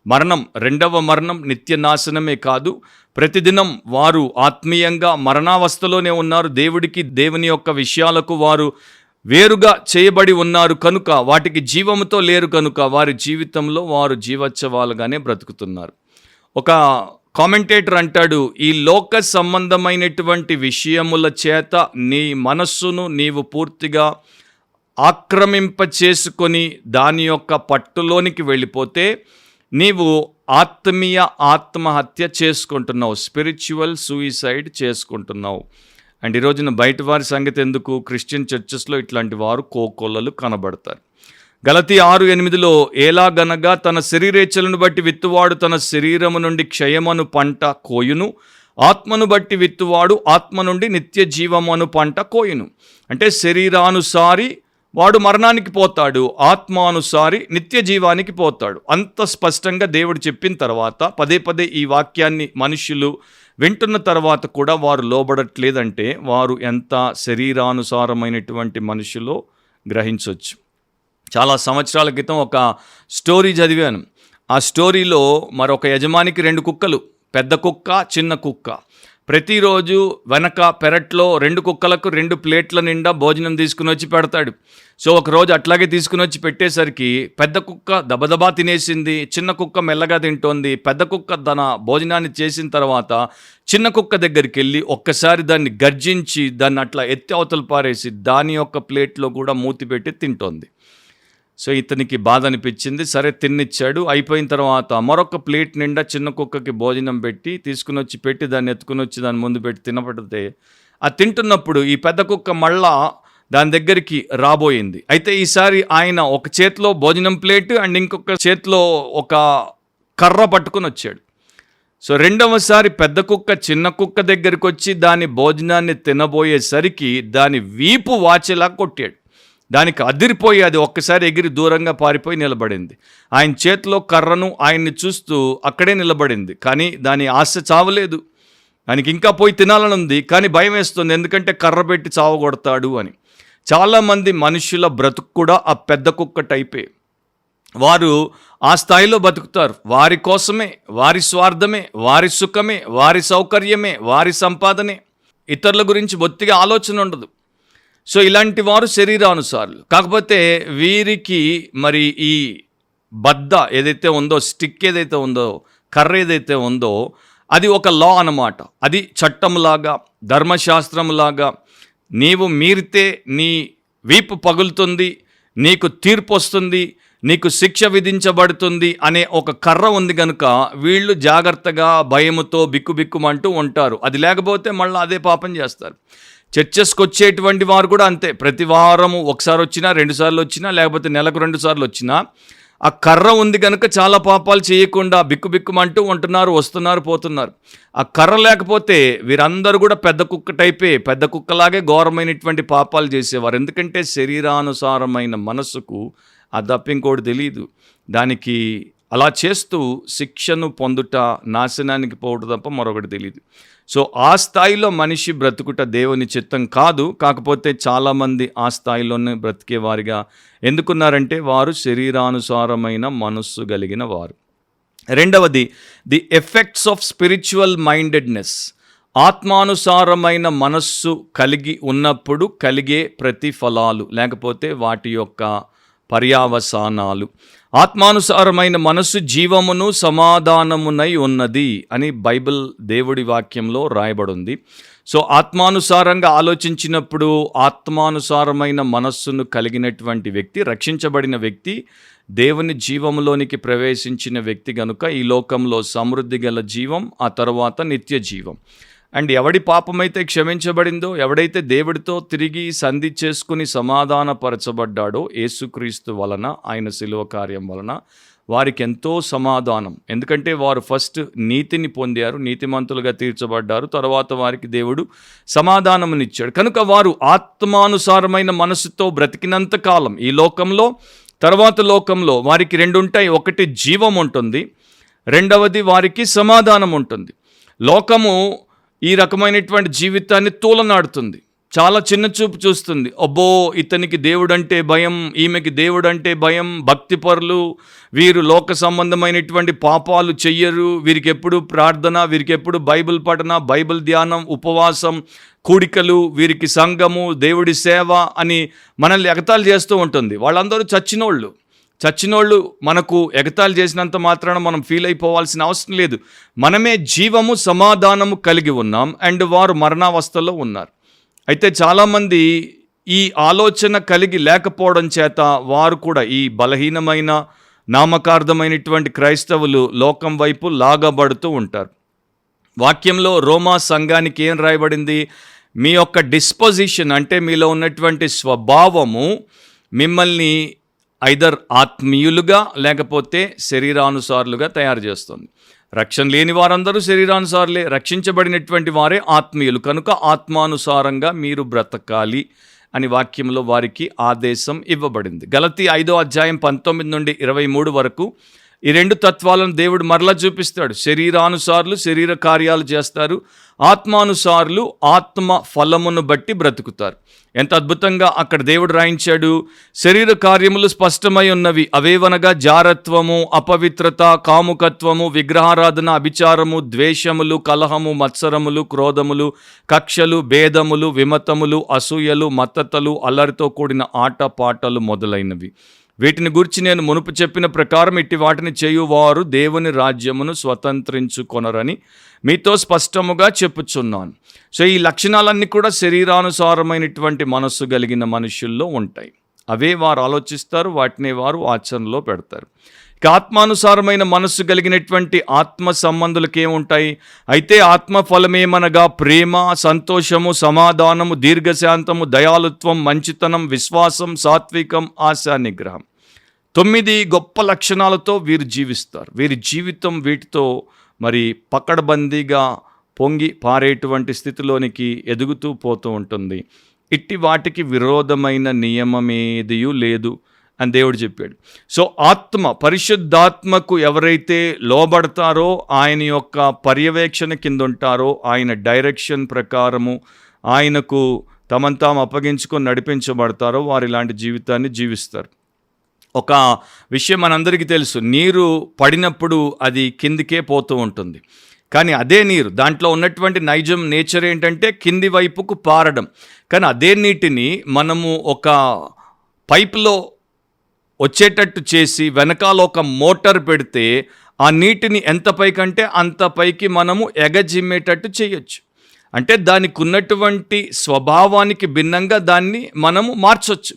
మరణం, రెండవ మరణం నిత్య నాశనమే కాదు, ప్రతిదినం వారు ఆత్మీయంగా మరణావస్థలోనే ఉన్నారు. దేవుని యొక్క విషయాలకు వారు వేరుగా చేయబడి ఉన్నారు కనుక, వాటికి జీవముతో లేరు కనుక వారి జీవితంలో వారు జీవోత్సవాలుగానే బ్రతుకుతున్నారు. ఒక కామెంటేటర్ అంటాడు, ఈ లోక సంబంధమైనటువంటి విషయముల చేత నీ మనస్సును నీవు పూర్తిగా ఆక్రమింప చేసుకొని దాని యొక్క పట్టులోనికి వెళ్ళిపోతే నీవు ఆత్మీయ ఆత్మహత్య చేసుకుంటున్నావు, స్పిరిచువల్ సూయిసైడ్ చేసుకుంటున్నావు. అండ్ ఈరోజున బయట వారి సంగతి ఎందుకు, క్రిస్టియన్ చర్చెస్లో ఇట్లాంటి వారు కోకొల్లలు కనబడతారు. గలతీ 6:8 ఎలాగనగా తన శరీరేచ్ఛలను బట్టి విత్తువాడు తన శరీరము నుండి క్షయమను పంట కోయును, ఆత్మను బట్టి విత్తువాడు ఆత్మ నుండి నిత్య జీవమను పంట కోయును. అంటే శరీరానుసారి వాడు మరణానికి పోతాడు, ఆత్మానుసారి నిత్య జీవానికి పోతాడు. అంత స్పష్టంగా దేవుడు చెప్పిన తర్వాత పదే పదే ఈ వాక్యాన్ని మనుషులు వింటున్న తర్వాత కూడా వారు లోబడట్లేదంటే వారు ఎంత శరీరానుసారమైనటువంటి మనుషులో గ్రహించవచ్చు. చాలా సంవత్సరాల క్రితం ఒక స్టోరీ చదివాను. ఆ స్టోరీలో మరొక యజమానికి 2 కుక్కలు, పెద్ద కుక్క చిన్న కుక్క. ప్రతిరోజు వెనక పెరట్లో 2 కుక్కలకు 2 ప్లేట్ల నిండా భోజనం తీసుకుని వచ్చి పెడతాడు. సో ఒకరోజు అట్లాగే తీసుకుని వచ్చి పెట్టేసరికి పెద్ద కుక్క దబదబా తినేసింది, చిన్న కుక్క మెల్లగా తింటోంది. పెద్ద కుక్క తన భోజనాన్ని చేసిన తర్వాత చిన్న కుక్క దగ్గరికి వెళ్ళి ఒక్కసారి దాన్ని గర్జించి దాన్ని అట్లా ఎత్తి అవతల పారేసి దాని యొక్క ప్లేట్లో కూడా మూతి పెట్టి తింటోంది. సో ఇతనికి బాధ అనిపించింది, సరే తిన్నిచ్చాడు. అయిపోయిన తర్వాత మరొక ప్లేట్ నిండా చిన్న కుక్కకి భోజనం పెట్టి తీసుకుని వచ్చి పెట్టి దాన్ని ఎత్తుకుని వచ్చి దాని ముందు పెట్టి తినబడితే ఆ తింటున్నప్పుడు ఈ పెద్ద కుక్క మళ్ళా దాని దగ్గరికి రాబోయింది. అయితే ఈసారి ఆయన ఒక చేతిలో భోజనం ప్లేట్ అండ్ ఇంకొక చేతిలో ఒక కర్ర పట్టుకుని వచ్చాడు. సో రెండవసారి పెద్ద కుక్క చిన్న కుక్క దగ్గరికి వచ్చి దాని భోజనాన్ని తినబోయేసరికి దాని వీపు వాచేలా కొట్టాడు. దానికి అదిరిపోయి అది ఒక్కసారి ఎగిరి దూరంగా పారిపోయి నిలబడింది. ఆయన చేతిలో కర్రను ఆయన్ని చూస్తూ అక్కడే నిలబడింది. కానీ దాని ఆశ చావలేదు, దానికి ఇంకా పోయి తినాలని ఉంది, కానీ భయం వేస్తుంది, ఎందుకంటే కర్ర పెట్టి చావగొడతాడు అని. చాలామంది మనుషుల బ్రతుకు కూడా ఆ పెద్ద కుక్క టైపే. వారు ఆ స్థాయిలో బతుకుతారు, వారి కోసమే, వారి స్వార్థమే, వారి సుఖమే, వారి సౌకర్యమే, వారి సంపాదనే, ఇతరుల గురించి బొత్తిగా ఆలోచన ఉండదు. సో ఇలాంటి వారు శరీరానుసారులు. కాకపోతే వీరికి మరి ఈ బద్ద ఏదైతే ఉందో, స్టిక్ ఏదైతే ఉందో, కర్ర ఏదైతే ఉందో అది ఒక లా అన్నమాట. అది చట్టంలాగా, ధర్మశాస్త్రంలాగా, నీవు మీరితే నీ వీపు పగులుతుంది, నీకు తీర్పు వస్తుంది, నీకు శిక్ష విధించబడుతుంది అనే ఒక కర్ర ఉంది కనుక వీళ్ళు జాగ్రత్తగా భయముతో బిక్కుబిక్కుమంటూ ఉంటారు. అది లేకపోతే మళ్ళీ అదే పాపం చేస్తారు. చర్చెస్కి వచ్చేటువంటి వారు కూడా అంతే. ప్రతి వారము ఒకసారి వచ్చినా, 2 సార్లు వచ్చినా, లేకపోతే నెలకు 2 సార్లు వచ్చినా ఆ కర్ర ఉంది కనుక చాలా పాపాలు చేయకుండా బిక్కుబిక్కుమంటూ ఉంటున్నారు, వస్తున్నారు, పోతున్నారు. ఆ కర్ర లేకపోతే వీరందరూ కూడా పెద్ద కుక్క టైపే, పెద్ద కుక్కలాగే ఘోరమైనటువంటి పాపాలు చేసేవారు. ఎందుకంటే శరీరానుసారమైన మనస్సుకు ఆ దప్పింకోటి తెలియదు. దానికి అలా చేస్తూ శిక్షను పొందుట, నాశనానికి పోవడం తప్ప మరొకటి తెలియదు. సో ఆ స్థాయిలో మనిషి బ్రతుకుట దేవుని చిత్తం కాదు. కాకపోతే చాలామంది ఆ స్థాయిలోనే బ్రతికేవారిగా ఎందుకున్నారంటే వారు శరీరానుసారమైన మనస్సు కలిగిన వారు. రెండవది, the effects of spiritual mindedness. ఆత్మానుసారమైన మనస్సు కలిగి ఉన్నప్పుడు కలిగే ప్రతిఫలాలు లేకపోతే వాటి యొక్క పర్యావసానాలు. ఆత్మానుసారమైన మనస్సు జీవమును సమాధానమునై ఉన్నది అని బైబిల్ దేవుడి వాక్యంలో రాయబడింది. సో ఆత్మానుసారంగా ఆలోచించినప్పుడు ఆత్మానుసారమైన మనస్సును కలిగినటువంటి వ్యక్తి, రక్షించబడిన వ్యక్తి, దేవుని జీవములోనికి ప్రవేశించిన వ్యక్తి గనుక ఈ లోకంలో సమృద్ధి గల జీవం, ఆ తర్వాత నిత్య జీవం. అండ్ ఎవడి పాపమైతే క్షమించబడిందో, ఎవడైతే దేవుడితో తిరిగి సంధి చేసుకుని సమాధానపరచబడ్డాడో యేసుక్రీస్తు వలన, ఆయన శిలువ కార్యం వలన వారికి ఎంతో సమాధానం. ఎందుకంటే వారు ఫస్ట్ నీతిని పొందారు, నీతిమంతులుగా తీర్చబడ్డారు, తర్వాత వారికి దేవుడు సమాధానమునిచ్చాడు. కనుక వారు ఆత్మానుసారమైన మనసుతో బ్రతికినంత కాలం ఈ లోకంలో, తర్వాత లోకంలో వారికి రెండు ఉంటాయి. ఒకటి జీవం ఉంటుంది, రెండవది వారికి సమాధానం ఉంటుంది. లోకము ఈ రకమైనటువంటి జీవితాన్ని తూలనాడుతుంది, చాలా చిన్న చూపు చూస్తుంది. అబ్బో, ఇతనికి దేవుడంటే భయం, ఈమెకి దేవుడంటే భయం, భక్తిపరులు వీరు లోక సంబంధమైనటువంటి పాపాలు చెయ్యరు, వీరికి ఎప్పుడు ప్రార్థన, వీరికి ఎప్పుడు బైబిల్ పఠన, బైబిల్ ధ్యానం, ఉపవాసం, కూడికలు, వీరికి సంఘము, దేవుడి సేవ అని మనల్ని ఎగతాళి చేస్తూ ఉంటుంది. వాళ్ళందరూ చచ్చినోళ్ళు మనకు ఎగతాళి చేసినంత మాత్రాన మనం ఫీల్ అయిపోవాల్సిన అవసరం లేదు. మనమే జీవము సమాధానము కలిగి ఉన్నాం, అండ్ వారు మరణావస్థలో ఉన్నారు. అయితే చాలామంది ఈ ఆలోచన కలిగి లేకపోవడం చేత వారు కూడా ఈ బలహీనమైన నామకార్థమైనటువంటి క్రైస్తవులు లోకం వైపు లాగబడుతూ ఉంటారు. వాక్యంలో రోమా సంఘానికి ఏం రాయబడింది? మీ యొక్క డిస్పోజిషన్ అంటే మీలో ఉన్నటువంటి స్వభావము మిమ్మల్ని ఐదర్ ఆత్మీయులుగా లేకపోతే శరీరానుసారులుగా తయారు చేస్తుంది. రక్షణ లేని వారందరూ శరీరానుసారులే, రక్షించబడినటువంటి వారే ఆత్మీయులు. కనుక ఆత్మానుసారంగా మీరు బ్రతకాలి అని వాక్యంలో వారికి ఆదేశం ఇవ్వబడింది. గలతీ 5వ అధ్యాయం 19 నుండి 23 వరకు ఈ రెండు తత్వాలను దేవుడు మరలా చూపిస్తాడు. శరీరానుసారులు శరీర కార్యాలు చేస్తారు, ఆత్మానుసారులు ఆత్మ ఫలమును బట్టి బ్రతుకుతారు. ఎంత అద్భుతంగా అక్కడ దేవుడు రాయించాడు. శరీర కార్యములు స్పష్టమై ఉన్నవి, అవేవనగా జారత్వము, అపవిత్రత, కాముకత్వము, విగ్రహారాధన, అభిచారము, ద్వేషములు, కలహము, మత్సరములు, క్రోధములు, కక్షలు, భేదములు, విమతములు, అసూయలు, మత్తతలు, అల్లరితో కూడిన ఆటపాటలు మొదలైనవి. వీటిని గురించి నేను మునుపు చెప్పిన ప్రకారం ఇట్టి వాటిని చేయువారు దేవుని రాజ్యమును స్వతంత్రించుకొనరని మీతో స్పష్టముగా చెప్పుచున్నాను. సో ఈ లక్షణాలన్నీ కూడా శరీరానుసారమైనటువంటి మనస్సు కలిగిన మనుషుల్లో ఉంటాయి. అవే వారు ఆలోచిస్తారు, వాటిని వారు ఆచరణలో పెడతారు. ఇక ఆత్మానుసారమైన మనస్సు కలిగినటువంటి ఆత్మ సంబంధులకు ఏముంటాయి? అయితే ఆత్మ ఫలమేమనగా ప్రేమ, సంతోషము, సమాధానము, దీర్ఘశాంతము, దయాళుత్వం, మంచితనం, విశ్వాసం, సాత్వికం, ఆశా నిగ్రహం. 9 గొప్ప లక్షణాలతో వీరు జీవిస్తారు. వీరి జీవితం వీటితో మరి పకడ్బందీగా పొంగి పారేటువంటి స్థితిలోనికి ఎదుగుతూ పోతూ ఉంటుంది. ఇట్టి వాటికి విరోధమైన నియమమేదియూ లేదు అని దేవుడు చెప్పాడు. సో ఆత్మ, పరిశుద్ధాత్మకు ఎవరైతే లోబడతారో, ఆయన యొక్క పర్యవేక్షణ కింద ఉంటారో, ఆయన డైరెక్షన్ ప్రకారము ఆయనకు తమను తాము అప్పగించుకొని నడిపించబడతారో వారు ఇలాంటి జీవితాన్ని జీవిస్తారు. ఒక విషయం మనందరికీ తెలుసు, నీరు పడినప్పుడు అది కిందికే పోతూ ఉంటుంది. కానీ అదే నీరు, దాంట్లో ఉన్నటువంటి నైజం నేచర్ ఏంటంటే కింది వైపుకు పారడం. కానీ అదే నీటిని మనము ఒక పైపులో వచ్చేటట్టు చేసి వెనకాల ఒక మోటార్ పెడితే ఆ నీటిని ఎంత పైకంటే అంత పైకి మనము ఎగజిమ్మేటట్టు చేయొచ్చు. అంటే దానికి ఉన్నటువంటి స్వభావానికి భిన్నంగా దాన్ని మనము మార్చొచ్చు.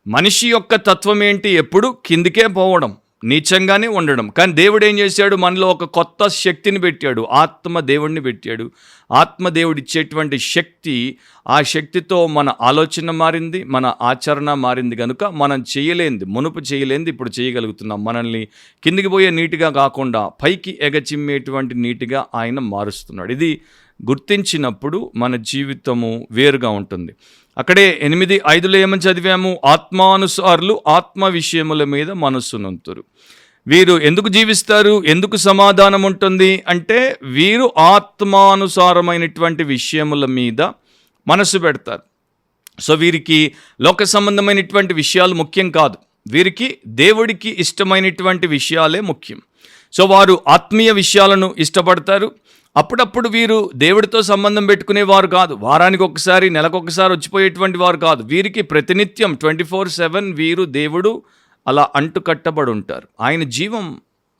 మనిషి యొక్క తత్వం ఏంటి? ఎప్పుడు కిందికే పోవడం, నీచంగానే ఉండడం. కానీ దేవుడు ఏం చేశాడు? మనలో ఒక కొత్త శక్తిని పెట్టాడు, ఆత్మ దేవుడిని పెట్టాడు. ఆత్మ దేవుడు ఇచ్చేటువంటి శక్తి, ఆ శక్తితో మన ఆలోచన మారింది, మన ఆచరణ మారింది. కనుక మనం చేయలేంది, మునుపు చేయలేంది ఇప్పుడు చేయగలుగుతున్నాం. మనల్ని కిందికి పోయే నీటిగా కాకుండా పైకి ఎగచిమ్మేటువంటి నీటిగా ఆయన మారుస్తున్నాడు. ఇది గుర్తించినప్పుడు మన జీవితము వేరుగా ఉంటుంది. అక్కడే 8:5 ఏమని చదివాము? ఆత్మానుసారులు ఆత్మ విషయముల మీద మనస్సునంతురు. వీరు ఎందుకు జీవిస్తారు? ఎందుకు సమాధానం ఉంటుంది అంటే వీరు ఆత్మానుసారమైనటువంటి విషయముల మీద మనసు పెడతారు. సో వీరికి లోక సంబంధమైనటువంటి విషయాలు ముఖ్యం కాదు, వీరికి దేవుడికి ఇష్టమైనటువంటి విషయాలే ముఖ్యం. సో వారు ఆత్మీయ విషయాలను ఇష్టపడతారు. అప్పుడప్పుడు వీరు దేవుడితో సంబంధం పెట్టుకునేవారు కాదు, వారానికి ఒకసారి, నెలకొకసారి వచ్చిపోయేటువంటి వారు కాదు. వీరికి ప్రతినిత్యం 24/7 వీరు దేవుడు అలా అంటుకట్టబడి ఉంటారు. ఆయన జీవం,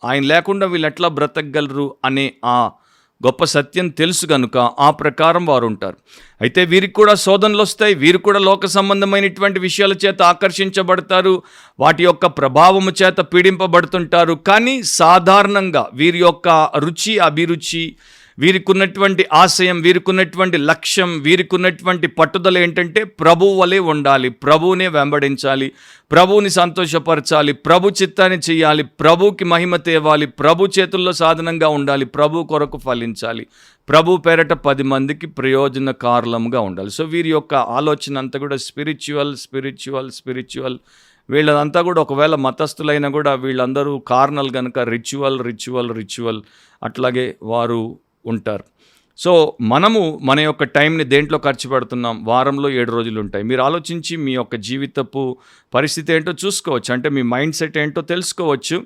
ఆయన లేకుండా వీళ్ళు ఎట్లా బ్రతకగలరు అనే ఆ గొప్ప సత్యం తెలుసు కనుక ఆ ప్రకారం వారు ఉంటారు. అయితే వీరికి కూడా శోధనలు వస్తాయి, వీరు కూడా లోక సంబంధమైనటువంటి విషయాల చేత ఆకర్షించబడతారు, వాటి యొక్క ప్రభావము చేత పీడింపబడుతుంటారు. కానీ సాధారణంగా వీరి యొక్క రుచి, అభిరుచి, వీరికి ఉన్నటువంటి ఆశయం, వీరికి ఉన్నటువంటి లక్ష్యం, వీరికి ఉన్నటువంటి పట్టుదల ఏంటంటే ప్రభువు వలె ఉండాలి, ప్రభువునే వెంబడించాలి, ప్రభువుని సంతోషపరచాలి, ప్రభు చిత్తాన్ని చేయాలి, ప్రభువుకి మహిమ తేవాలి, ప్రభు చేతుల్లో సాధనంగా ఉండాలి, ప్రభు కొరకు ఫలించాలి, ప్రభు పేరట 10 మందికి ప్రయోజనకారులంగా ఉండాలి. సో వీరి యొక్క ఆలోచన అంతా కూడా స్పిరిచువల్. వీళ్ళంతా కూడా ఒకవేళ మతస్థులైనా కూడా వీళ్ళందరూ కార్నల్ కనుక రిచువల్ అట్లాగే వారు ఉంటారు. సో మనము మన యొక్క టైంని దేంట్లో ఖర్చు పెడుతున్నాం? వారంలో 7 రోజులు ఉంటాయి. మీరు ఆలోచించి మీ యొక్క జీవితపు పరిస్థితి ఏంటో చూసుకోవచ్చు. అంటే మీ మైండ్ సెట్ ఏంటో తెలుసుకోవచ్చు.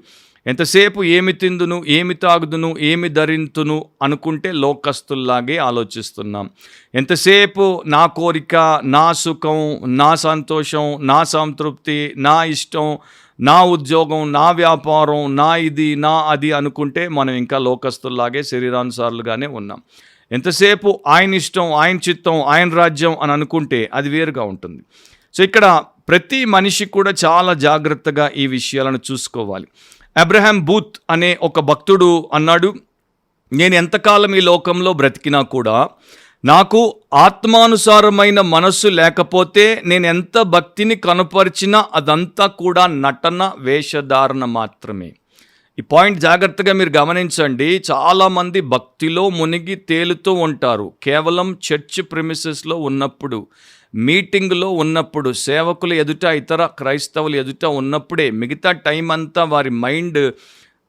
ఎంతసేపు ఏమి తిందును, ఏమి తాగుదును, ఏమి ధరింతును అనుకుంటే లోకస్తుల్లాగే ఆలోచిస్తున్నాం. ఎంతసేపు నా కోరిక, నా సుఖం, నా సంతోషం, నా సంతృప్తి, నా ఇష్టం, నా ఉద్యోగం, నా వ్యాపారం, నా ఇది, నా అది అనుకుంటే మనం ఇంకా లోకస్తుల్లాగే శరీరానుసారులుగానే ఉన్నాం. ఎంతసేపు ఆయన ఇష్టం, ఆయన చిత్తం, ఆయన రాజ్యం అని అనుకుంటే అది వేరుగా ఉంటుంది. సో ఇక్కడ ప్రతి మనిషి కూడా చాలా జాగ్రత్తగా ఈ విషయాలను చూసుకోవాలి. అబ్రహాం బూత్ అనే ఒక భక్తుడు అన్నాడు, నేను ఎంతకాలం ఈ లోకంలో బ్రతికినా కూడా నాకు ఆత్మానుసారమైన మనస్సు లేకపోతే నేను ఎంత భక్తిని కనపరిచినా అదంతా కూడా నటన, వేషధారణ మాత్రమే. ఈ పాయింట్ జాగ్రత్తగా మీరు గమనించండి. చాలామంది భక్తిలో మునిగి తేలుతూ ఉంటారు. కేవలం చర్చ్ ప్రిమిసెస్లో ఉన్నప్పుడు, మీటింగ్లో ఉన్నప్పుడు, సేవకుల ఎదుట, ఇతర క్రైస్తవుల ఎదుట ఉన్నప్పుడే, మిగతా టైం అంతా వారి మైండ్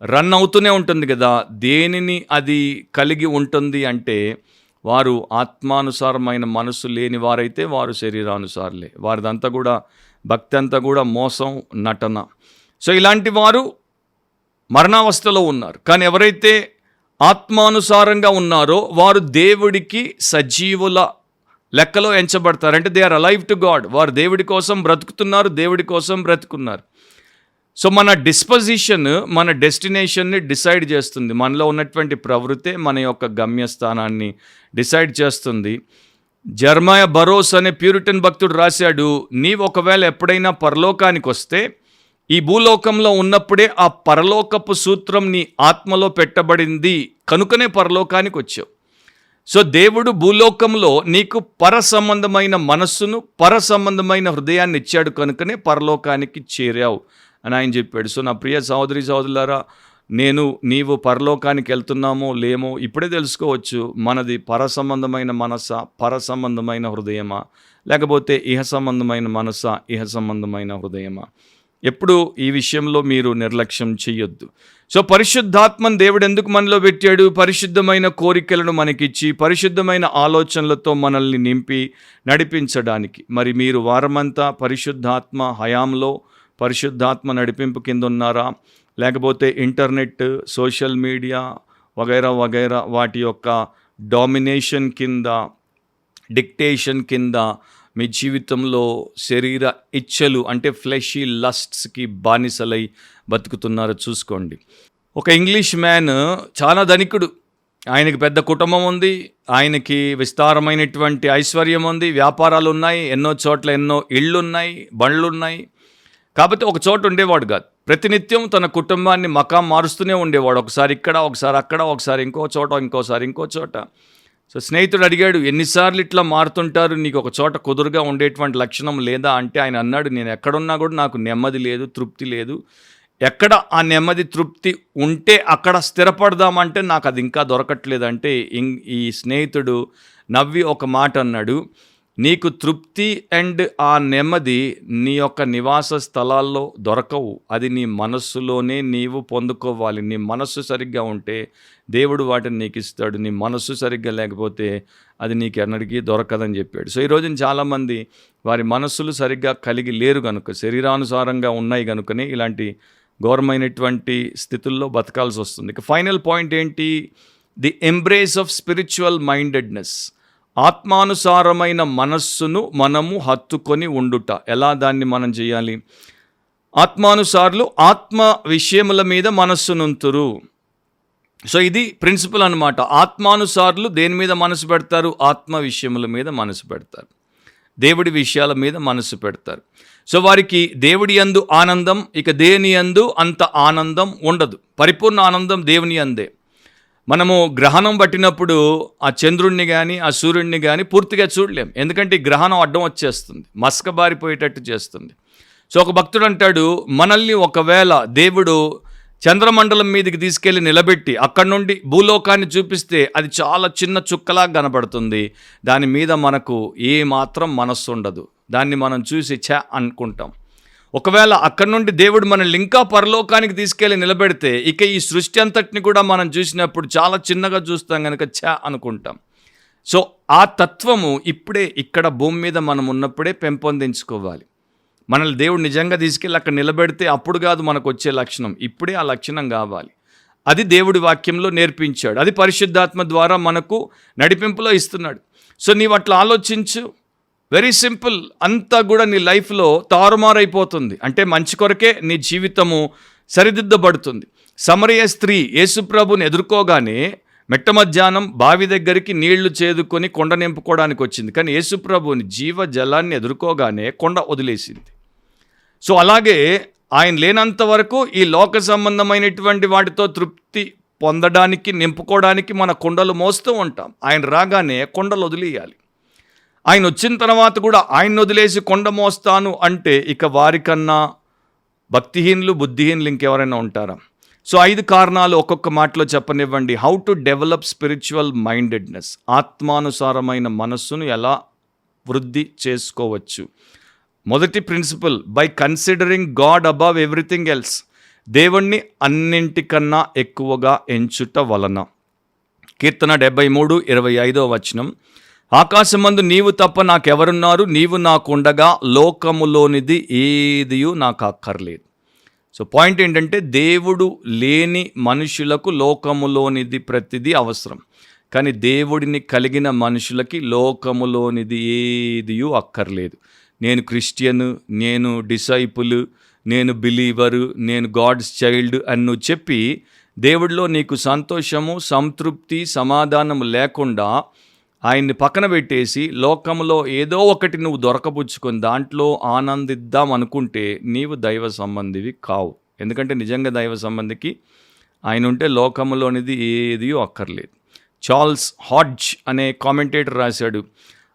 రన్ అవుతూనే ఉంటుంది కదా. దేనిని అది కలిగి ఉంటుంది అంటే వారు ఆత్మానుసారమైన మనసు లేని వారైతే వారు శరీరానుసారులే. వారిదంతా కూడా భక్తి అంతా కూడా మోసం, నటన. సో ఇలాంటి వారు మరణావస్థలో ఉన్నారు. కానీ ఎవరైతే ఆత్మానుసారంగా ఉన్నారో వారు దేవుడికి సజీవుల లెక్కలో ఎంచబడతారు. అంటే they are alive to God. వారు దేవుడి కోసం బ్రతుకుతున్నారు, దేవుడి కోసం బ్రతుకున్నారు. సో మన డిస్పొజిషన్ మన డెస్టినేషన్ని డిసైడ్ చేస్తుంది. మనలో ఉన్నటువంటి ప్రవృత్తే మన యొక్క గమ్యస్థానాన్ని డిసైడ్ చేస్తుంది. జెర్మయా బరోస్ అనే ప్యూరిటన్ భక్తుడు రాశాడు, నీవు ఒకవేళ ఎప్పుడైనా పరలోకానికి వస్తే ఈ భూలోకంలో ఉన్నప్పుడే ఆ పరలోకపు సూత్రం నీ ఆత్మలో పెట్టబడింది కనుకనే పరలోకానికి వచ్చావు. సో దేవుడు భూలోకంలో నీకు పర సంబంధమైన మనస్సును, పర సంబంధమైన హృదయాన్ని ఇచ్చాడు కనుకనే పరలోకానికి చేరావు అని ఆయన చెప్పాడు. సో నా ప్రియ సహోదరి సహోదరులారా, నీవు పరలోకానికి వెళ్తున్నామో లేమో ఇప్పుడే తెలుసుకోవచ్చు. మనది పర సంబంధమైన మనసా, పర సంబంధమైన హృదయమా, లేకపోతే ఇహ సంబంధమైన మనసా, ఇహ సంబంధమైన హృదయమా? ఎప్పుడు ఈ విషయంలో మీరు నిర్లక్ష్యం చేయొద్దు. సో పరిశుద్ధాత్మను దేవుడు ఎందుకు మనలో పెట్టాడు? పరిశుద్ధమైన కోరికలను మనకిచ్చి, పరిశుద్ధమైన ఆలోచనలతో మనల్ని నింపి నడిపించడానికి. మరి మీరు వారమంతా పరిశుద్ధాత్మ హయాంలో, పరిశుద్ధాత్మ నడిపింపు కింద ఉన్నారా? లేకపోతే ఇంటర్నెట్, సోషల్ మీడియా వగైరా వాటి యొక్క డామినేషన్ కింద, డిక్టేషన్ కింద మీ జీవితంలో శరీర ఇచ్ఛలు అంటే ఫ్లెషీ లస్ట్స్కి బానిసలై బతుకుతున్నారో చూసుకోండి. ఒక ఇంగ్లీష్ మ్యాన్ చాలా ధనికుడు, ఆయనకి పెద్ద కుటుంబం ఉంది, ఆయనకి విస్తారమైనటువంటి ఐశ్వర్యం ఉంది, వ్యాపారాలు ఉన్నాయి, ఎన్నో చోట్ల ఎన్నో ఇళ్ళు ఉన్నాయి, బండ్లు ఉన్నాయి. కాబట్టి ఒక చోట ఉండేవాడు కాదు. ప్రతినిత్యం తన కుటుంబాన్ని మకాం మారుస్తూనే ఉండేవాడు. ఒకసారి ఇక్కడ, ఒకసారి అక్కడ, ఒకసారి ఇంకోసారి ఇంకో చోట. సో స్నేహితుడు అడిగాడు, ఎన్నిసార్లు ఇట్లా మారుతుంటారు, నీకు ఒక చోట కుదురుగా ఉండేటువంటి లక్షణం లేదా అంటే ఆయన అన్నాడు, నేను ఎక్కడున్నా కూడా నాకు నెమ్మది లేదు, తృప్తి లేదు. ఎక్కడ ఆ నెమ్మది తృప్తి ఉంటే అక్కడ స్థిరపడదామంటే నాకు అది ఇంకా దొరకట్లేదంటే ఈ స్నేహితుడు నవ్వి ఒక మాట అన్నాడు, నీకు తృప్తి అండ్ ఆ నెమ్మది నీ యొక్క నివాస స్థలాల్లో దొరకవు, అది నీ మనస్సులోనే నీవు పొందుకోవాలి. నీ మనస్సు సరిగ్గా ఉంటే దేవుడు వాటిని నీకు ఇస్తాడు, నీ మనస్సు సరిగ్గా లేకపోతే అది నీకు ఎన్నటికీ దొరకదని చెప్పాడు. సో ఈరోజు చాలామంది వారి మనస్సులు సరిగ్గా కలిగి లేరు కనుక, శరీరానుసారంగా ఉన్నాయి కనుకనే ఇలాంటి ఘోరమైనటువంటి స్థితుల్లో బతకాల్సి వస్తుంది. ఇక ఫైనల్ పాయింట్ ఏంటి? The embrace of spiritual mindedness. ఆత్మానుసారమైన మనస్సును మనము హత్తుకొని ఉండుట. ఎలా దాన్ని మనం చేయాలి? ఆత్మానుసారులు ఆత్మ విషయముల మీద మనస్సునుంతురు. సో ఇది ప్రిన్సిపల్ అనమాట. ఆత్మానుసారులు దేని మీద మనసు పెడతారు? ఆత్మ విషయముల మీద మనసు పెడతారు, దేవుడి విషయాల మీద మనసు పెడతారు. సో వారికి దేవుడి యందు ఆనందం, ఇక దేని యందు అంత ఆనందం ఉండదు. పరిపూర్ణ ఆనందం దేవుని యందే. మనము గ్రహణం పట్టినప్పుడు ఆ చంద్రుణ్ణి కానీ ఆ సూర్యుడిని కానీ పూర్తిగా చూడలేం, ఎందుకంటే ఈ గ్రహణం అడ్డం వచ్చేస్తుంది, మసకబారిపోయేటట్టు చేస్తుంది. సో ఒక భక్తుడు అంటాడు, మనల్ని ఒకవేళ దేవుడు చంద్రమండలం మీదకి తీసుకెళ్ళి నిలబెట్టి అక్కడి నుండి భూలోకాన్ని చూపిస్తే అది చాలా చిన్న చుక్కలా కనబడుతుంది. దాని మీద మనకు ఏ మాత్రం మనస్సు ఉండదు, దాన్ని మనం చూసి ఛ అనుకుంటాం. ఒకవేళ అక్కడి నుండి దేవుడు మనల్ని ఇంకా పరలోకానికి తీసుకెళ్ళి నిలబెడితే ఇక ఈ సృష్టి అంతటిని కూడా మనం చూసినప్పుడు చాలా చిన్నగా చూస్తాం కనుక ఛ అనుకుంటాం. సో ఆ తత్వము ఇప్పుడే ఇక్కడ భూమి మీద మనం ఉన్నప్పుడే పెంపొందించుకోవాలి. మనల్ని దేవుడు నిజంగా తీసుకెళ్ళి అక్కడ నిలబెడితే అప్పుడు కాదు మనకు వచ్చే లక్షణం, ఇప్పుడే ఆ లక్షణం కావాలి. అది దేవుడి వాక్యంలో నేర్పించాడు, అది పరిశుద్ధాత్మ ద్వారా మనకు నడిపింపులో ఇస్తున్నాడు. సో నీవు అట్లా ఆలోచించు, వెరీ సింపుల్. అంతా కూడా నీ లైఫ్లో తారుమారైపోతుంది. అంటే మంచి కొరకే నీ జీవితము సరిదిద్దబడుతుంది. సమరయ స్త్రీ యేసుప్రభుని ఎదుర్కోగానే మెట్ట మధ్యాహ్నం బావి దగ్గరికి నీళ్లు చేదుకొని కొండ నింపుకోవడానికి వచ్చింది, కానీ యేసుప్రభుని జీవ జలాన్ని ఎదుర్కోగానే కొండ వదిలేసింది. సో అలాగే ఆయన లేనంత వరకు ఈ లోక సంబంధమైనటువంటి వాటితో తృప్తి పొందడానికి, నింపుకోవడానికి మన కొండలు మోస్తూ ఉంటాం. ఆయన రాగానే కొండలు వదిలేయాలి. ఆయన వచ్చిన తర్వాత కూడా ఆయన వదిలేసి కొండ మోస్తాను అంటే ఇక వారికన్నా భక్తిహీనులు, బుద్ధిహీనులు ఇంకెవరైనా ఉంటారా? సో 5 కారణాలు ఒక్కొక్క మాటలో చెప్పనివ్వండి. How to develop spiritual mindedness, ఆత్మానుసారమైన మనస్సును ఎలా వృద్ధి చేసుకోవచ్చు. మొదటి principle, by considering God above everything else, దేవుణ్ణి అన్నింటికన్నా ఎక్కువగా ఎంచుట వలన. కీర్తన 73:25 ఆకాశమందు నీవు తప్ప నాకెవరున్నారు, నీవు నాకుండగా లోకములోనిది ఏదియూ నాకు అక్కర్లేదు. సో పాయింట్ ఏంటంటే దేవుడు లేని మనుషులకు లోకములోనిది ప్రతిదీ అవసరం, కానీ దేవుడిని కలిగిన మనుషులకి లోకములోనిది ఏదియూ అక్కర్లేదు. నేను క్రిస్టియన్, నేను డిసైపుల్, నేను బిలీవరు, నేను గాడ్స్ చైల్డ్ అని నువ్వు చెప్పి దేవుడిలో నీకు సంతోషము, సంతృప్తి, సమాధానము లేకుండా ఆయన్ని పక్కన పెట్టేసి లోకంలో ఏదో ఒకటి నువ్వు దొరకపుచ్చుకొని దాంట్లో ఆనందిద్దాం అనుకుంటే నీవు దైవ సంబంధివి కావు. ఎందుకంటే నిజంగా దైవ సంబంధికి ఆయన ఉంటే లోకంలోనిది ఏది అక్కర్లేదు. చార్ల్స్ హాడ్జ్ అనే కామెంటేటర్ రాశాడు,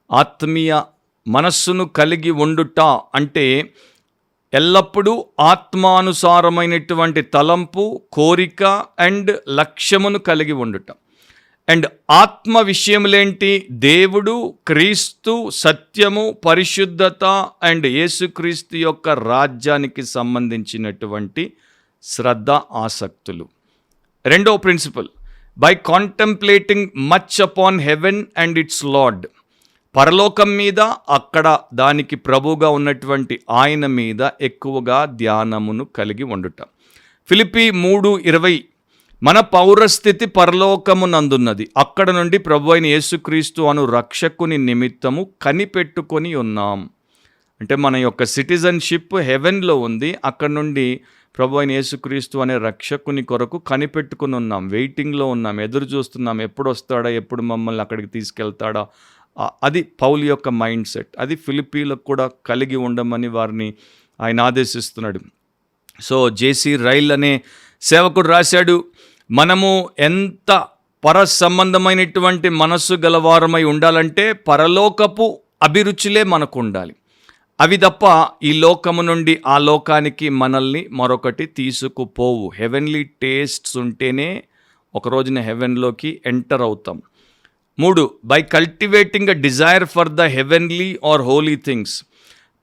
ఆత్మీయ మనస్సును కలిగి ఉండుట అంటే ఎల్లప్పుడూ ఆత్మానుసారమైనటువంటి తలంపు, కోరిక అండ్ లక్ష్యమును కలిగి ఉండుట. అండ్ ఆత్మ విషయములేంటి? దేవుడు, క్రీస్తు, సత్యము, పరిశుద్ధత అండ్ యేసుక్రీస్తు యొక్క రాజ్యానికి సంబంధించినటువంటి శ్రద్ధ, ఆసక్తులు. రెండో principle, by contemplating much upon heaven and its Lord, పరలోకం మీద, అక్కడ దానికి ప్రభువుగా ఉన్నటువంటి ఆయన మీద ఎక్కువగా ధ్యానమును కలిగి ఉండుట. ఫిలిప్పీ 3:20 మన పౌరస్థితి పరలోకమునందున్నది, అక్కడ నుండి ప్రభు అయిన యేసుక్రీస్తు అను రక్షకుని నిమిత్తము కనిపెట్టుకొని ఉన్నాం. అంటే మన యొక్క సిటిజన్షిప్ హెవెన్లో ఉంది, అక్కడ నుండి ప్రభు అయిన యేసుక్రీస్తు అనే రక్షకుని కొరకు కనిపెట్టుకుని ఉన్నాం, వెయిటింగ్లో ఉన్నాం, ఎదురు చూస్తున్నాం, ఎప్పుడు వస్తాడా, ఎప్పుడు మమ్మల్ని అక్కడికి తీసుకెళ్తాడా. అది పౌలు యొక్క మైండ్ సెట్. అది ఫిలిప్పీలకు కూడా కలిగి ఉండమని వారిని ఆయన ఆదేశిస్తున్నాడు. సో జేసీ రైల్ అనే సేవకుడు రాశాడు, మనము ఎంత పర సంబంధమైనటువంటి మనస్సు గలవారమై ఉండాలంటే పరలోకపు అభిరుచులే మనకు ఉండాలి. అవి తప్ప ఈ లోకము నుండి ఆ లోకానికి మనల్ని మరొకటి తీసుకుపోవు. హెవెన్లీ టేస్ట్స్ ఉంటేనే ఒక రోజున హెవెన్లోకి ఎంటర్ అవుతాం. 3, by cultivating a desire for the heavenly or holy things,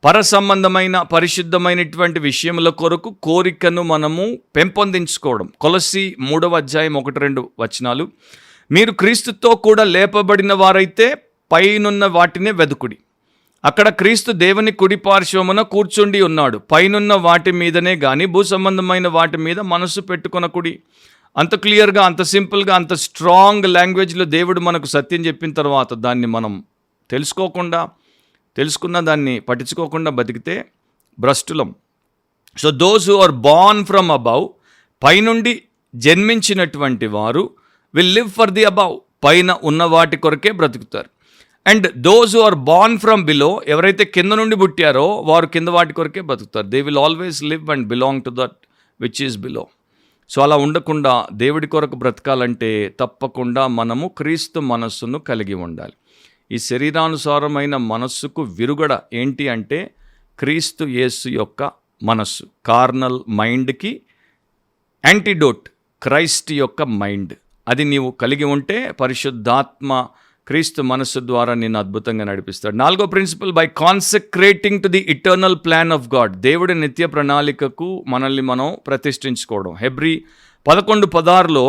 పర సంబంధమైన పరిశుద్ధమైనటువంటి విషయముల కొరకు కోరికను మనము పెంపొందించుకోవడం. కొలస్సీ 3:1-2 మీరు క్రీస్తుతో కూడా లేపబడిన వారైతే పైనున్న వాటినే వెదుకుడి, అక్కడ క్రీస్తు దేవుని కుడి పార్శ్వమున కూర్చుండి ఉన్నాడు, పైనున్న వాటి మీదనే కానీ భూ సంబంధమైన వాటి మీద మనసు పెట్టుకొనకుడి. అంత క్లియర్గా, అంత సింపుల్గా, అంత స్ట్రాంగ్ లాంగ్వేజ్లో దేవుడు మనకు సత్యం చెప్పిన తర్వాత దాన్ని మనం తెలుసుకున్న దాన్ని పట్టించుకోకుండా బతికితే భ్రష్టులం. So those who are born from above, పైనుండి జన్మించినటువంటి వారు will live for the above, పైన ఉన్న వాటి కొరకే బ్రతుకుతారు. And those who are born from below, ఎవరైతే కింద నుండి పుట్టారో వారు కింద వాటి కొరకే బ్రతుకుతారు. They will always live and belong to that which is below. So అలా ఉండకుండా దేవుడి కొరకు బ్రతకాలంటే తప్పకుండా మనము క్రీస్తు మనస్సును కలిగి ఉండాలి. ఈ శరీరానుసారమైన మనస్సుకు విరుగడ ఏంటి అంటే క్రీస్తు యేసు యొక్క మనస్సు. కార్నల్ మైండ్కి యాంటీడోట్ క్రైస్ట్ యొక్క మైండ్. అది నీవు కలిగి ఉంటే పరిశుద్ధాత్మ క్రీస్తు మనస్సు ద్వారా నిన్ను అద్భుతంగా నడిపిస్తాడు. 4వ principle, by consecrating to the eternal plan of God. దేవుడి నిత్య ప్రణాళికకు మనల్ని మనం ప్రతిష్ఠించుకోవడం. హెబ్రీ 11:16లో,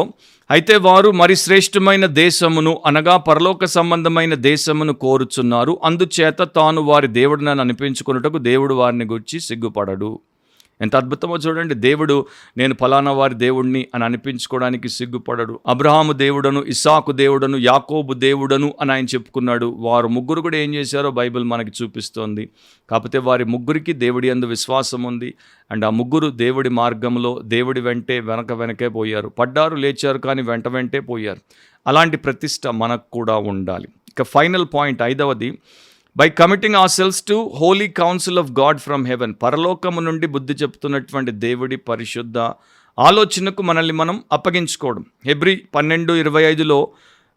అయితే వారు మరి శ్రేష్టమైన దేశమును అనగా పరలోక సంబంధమైన దేశమును కోరుచున్నారు, అందుచేత తాను వారి దేవుడిని అనిపించుకున్నటకు దేవుడు వారిని గురించి సిగ్గుపడడు. ఎంత అద్భుతమో చూడండి. దేవుడు నేను ఫలానా వారి దేవుడిని అని అనిపించుకోవడానికి సిగ్గుపడడు. అబ్రహాము దేవుడను, ఇస్సాకు దేవుడను, యాకోబు దేవుడను అని ఆయన చెప్పుకున్నాడు. వారు ముగ్గురు కూడా ఏం చేశారో బైబిల్ మనకి చూపిస్తోంది. కాకపోతే వారి ముగ్గురికి దేవుడి యందు విశ్వాసం ఉంది. అండ్ ఆ ముగ్గురు దేవుడి మార్గంలో దేవుడి వెంటే వెనకే పోయారు. పడ్డారు, లేచారు, కానీ వెంటే పోయారు. అలాంటి ప్రతిష్ట మనకు కూడా ఉండాలి. ఇక ఫైనల్ పాయింట్, 5వది, by committing our selves to holy council of God from heaven. పరలోకము నుండి బుద్ధి చెప్తున్నటువంటి దేవుడి పరిశుద్ధ ఆలోచనకు మనల్ని మనం అప్పగించుకోవడం. హెబ్రీ 12:25లో,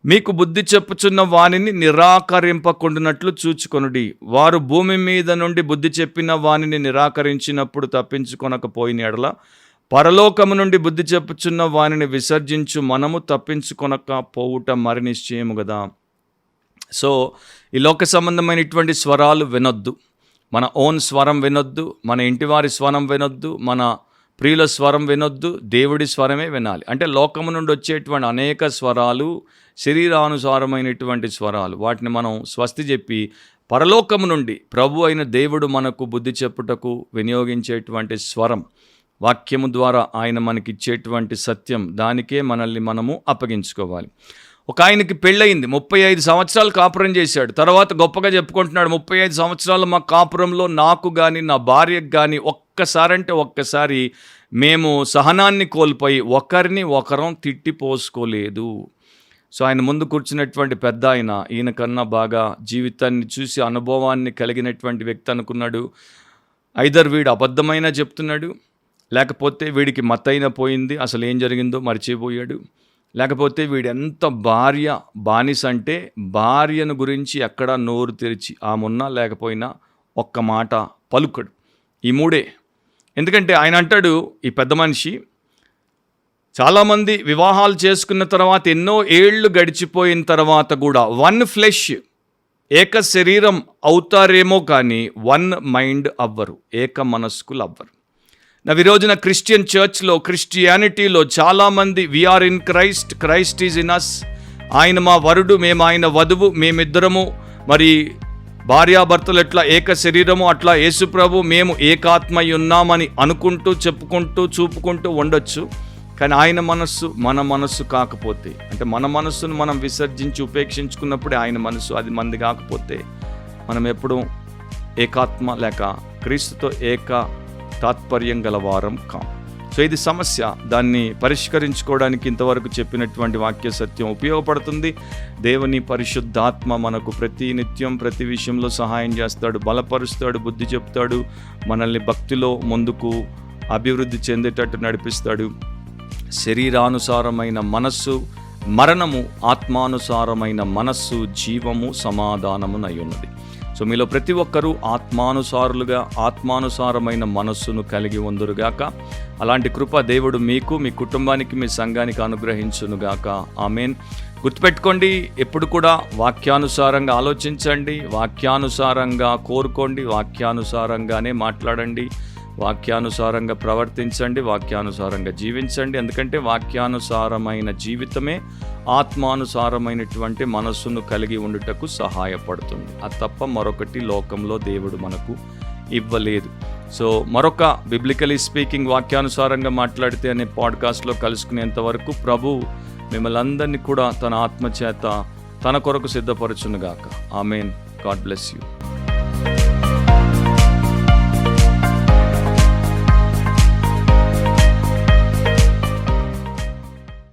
మీకు బుద్ధి చెప్పుచున్న వానిని నిరాకరింపకుండునట్లు చూచుకొనుడి. వారు భూమి మీద నుండి బుద్ధి చెప్పిన వానిని నిరాకరించినప్పుడు తప్పించుకొనకపోయిన ఎడల పరలోకము నుండి బుద్ధి చెప్పుచున్న వానిని విసర్జించు మనము తప్పించుకొనకపోవుట మరి నిశ్చయము కదా. సో ఈ లోక సంబంధమైనటువంటి స్వరాలు వినొద్దు. మన ఓన్ స్వరం వినొద్దు, మన ఇంటివారి స్వరం వినొద్దు, మన ప్రియుల స్వరం వినొద్దు. దేవుడి స్వరమే వినాలి. అంటే లోకము నుండి వచ్చేటువంటి అనేక స్వరాలు శరీరానుసారమైనటువంటి స్వరాలు, వాటిని మనం స్వస్తి చెప్పి పరలోకము నుండి ప్రభు అయిన దేవుడు మనకు బుద్ధి చెప్పుటకు వినియోగించేటువంటి స్వరం, వాక్యము ద్వారా ఆయన మనకిచ్చేటువంటి సత్యం, దానికే మనల్ని మనము అప్పగించుకోవాలి. ఒక ఆయనకి పెళ్ళయింది, 35 సంవత్సరాలు కాపురం చేశాడు. తర్వాత గొప్పగా చెప్పుకుంటున్నాడు, 35 సంవత్సరాలు మా కాపురంలో నాకు కానీ నా భార్యకు కానీ ఒక్కసారి మేము సహనాన్ని కోల్పోయి ఒకరిని ఒకరం తిట్టిపోసుకోలేదు. సో ఆయన ముందు కూర్చున్నటువంటి పెద్ద ఈయన కన్నా బాగా జీవితాన్ని చూసి అనుభవాన్ని కలిగినటువంటి వ్యక్తి అనుకున్నాడు. ఐదర్ వీడు అబద్ధమైనా చెప్తున్నాడు, లేకపోతే వీడికి మత్తైన పోయింది, అసలు ఏం జరిగిందో మర్చిపోయాడు, లేకపోతే వీడు ఎంత భార్య బానిస అంటే భార్యను గురించి ఎక్కడా నోరు తెరిచి ఆమెన్నా లేకపోయినా ఒక్క మాట పలుకడు. ఈ మూడే. ఎందుకంటే ఆయన అంటాడు, ఈ పెద్ద మనిషి, చాలామంది వివాహాలు చేసుకున్న తర్వాత ఎన్నో ఏళ్ళు గడిచిపోయిన తర్వాత కూడా వన్ ఫ్లెష్, ఏక శరీరం అవుతారేమో కానీ వన్ మైండ్ అవ్వరు, ఏక మనస్కులు అవ్వరు. ఈ రోజున క్రిస్టియన్ చర్చ్లో, క్రిస్టియానిటీలో చాలామంది we are in Christ, Christ is in us, ఆయన మా వరుడు, మేము ఆయన వధువు, మేమిద్దరము మరి భార్యాభర్తలు ఎట్లా ఏక శరీరము అట్లా యేసుప్రభు మేము ఏకాత్మై ఉన్నామని అనుకుంటూ చెప్పుకుంటూ చూపుకుంటూ ఉండొచ్చు. కానీ ఆయన మనస్సు మన మనస్సు కాకపోతే, అంటే మన మనస్సును మనం విసర్జించి ఉపేక్షించుకున్నప్పుడే ఆయన మనస్సు, అది మంది కాకపోతే మనం ఎప్పుడూ ఏకాత్మ లేక క్రీస్తుతో ఏక తాత్పర్యం గలవారం కాం. సో ఇది సమస్య. దాన్ని పరిష్కరించుకోవడానికి ఇంతవరకు చెప్పినటువంటి వాక్య సత్యం ఉపయోగపడుతుంది. దేవుని పరిశుద్ధాత్మ మనకు ప్రతి నిత్యం ప్రతి విషయంలో సహాయం చేస్తాడు, బలపరుస్తాడు, బుద్ధి చెప్తాడు, మనల్ని భక్తిలో ముందుకు అభివృద్ధి చెందేటట్టు నడిపిస్తాడు. శరీరానుసారమైన మనస్సు మరణము, ఆత్మానుసారమైన మనస్సు జీవము సమాధానమునై ఉన్నది. సో మీలో ప్రతి ఒక్కరూ ఆత్మానుసారులుగా ఆత్మానుసారమైన మనస్సును కలిగి ఉందురుగాక. అలాంటి కృప దేవుడు మీకు, మీ కుటుంబానికి, మీ సంఘానికి అనుగ్రహించునుగాక. ఆమేన్. గుర్తుపెట్టుకోండి, ఎప్పుడు కూడా వాక్యానుసారంగా ఆలోచించండి, వాక్యానుసారంగా కోరుకోండి, వాక్యానుసారంగానే మాట్లాడండి, వాక్యానుసారంగా ప్రవర్తించండి, వాక్యానుసారంగా జీవించండి. ఎందుకంటే వాక్యానుసారమైన జీవితమే ఆత్మానుసారమైనటువంటి మనస్సును కలిగి ఉండుటకు సహాయపడుతుంది. అది తప్ప మరొకటి లోకంలో దేవుడు మనకు ఇవ్వలేదు. సో మరొక బిబ్లికలీ స్పీకింగ్ వాక్యానుసారంగా మాట్లాడితే అనే పాడ్కాస్ట్లో కలుసుకునేంత వరకు ప్రభు మిమ్మల్ని అందరినీ కూడా తన ఆత్మచేత తన కొరకు సిద్ధపరచునుగాక. ఆమేన్. God bless you.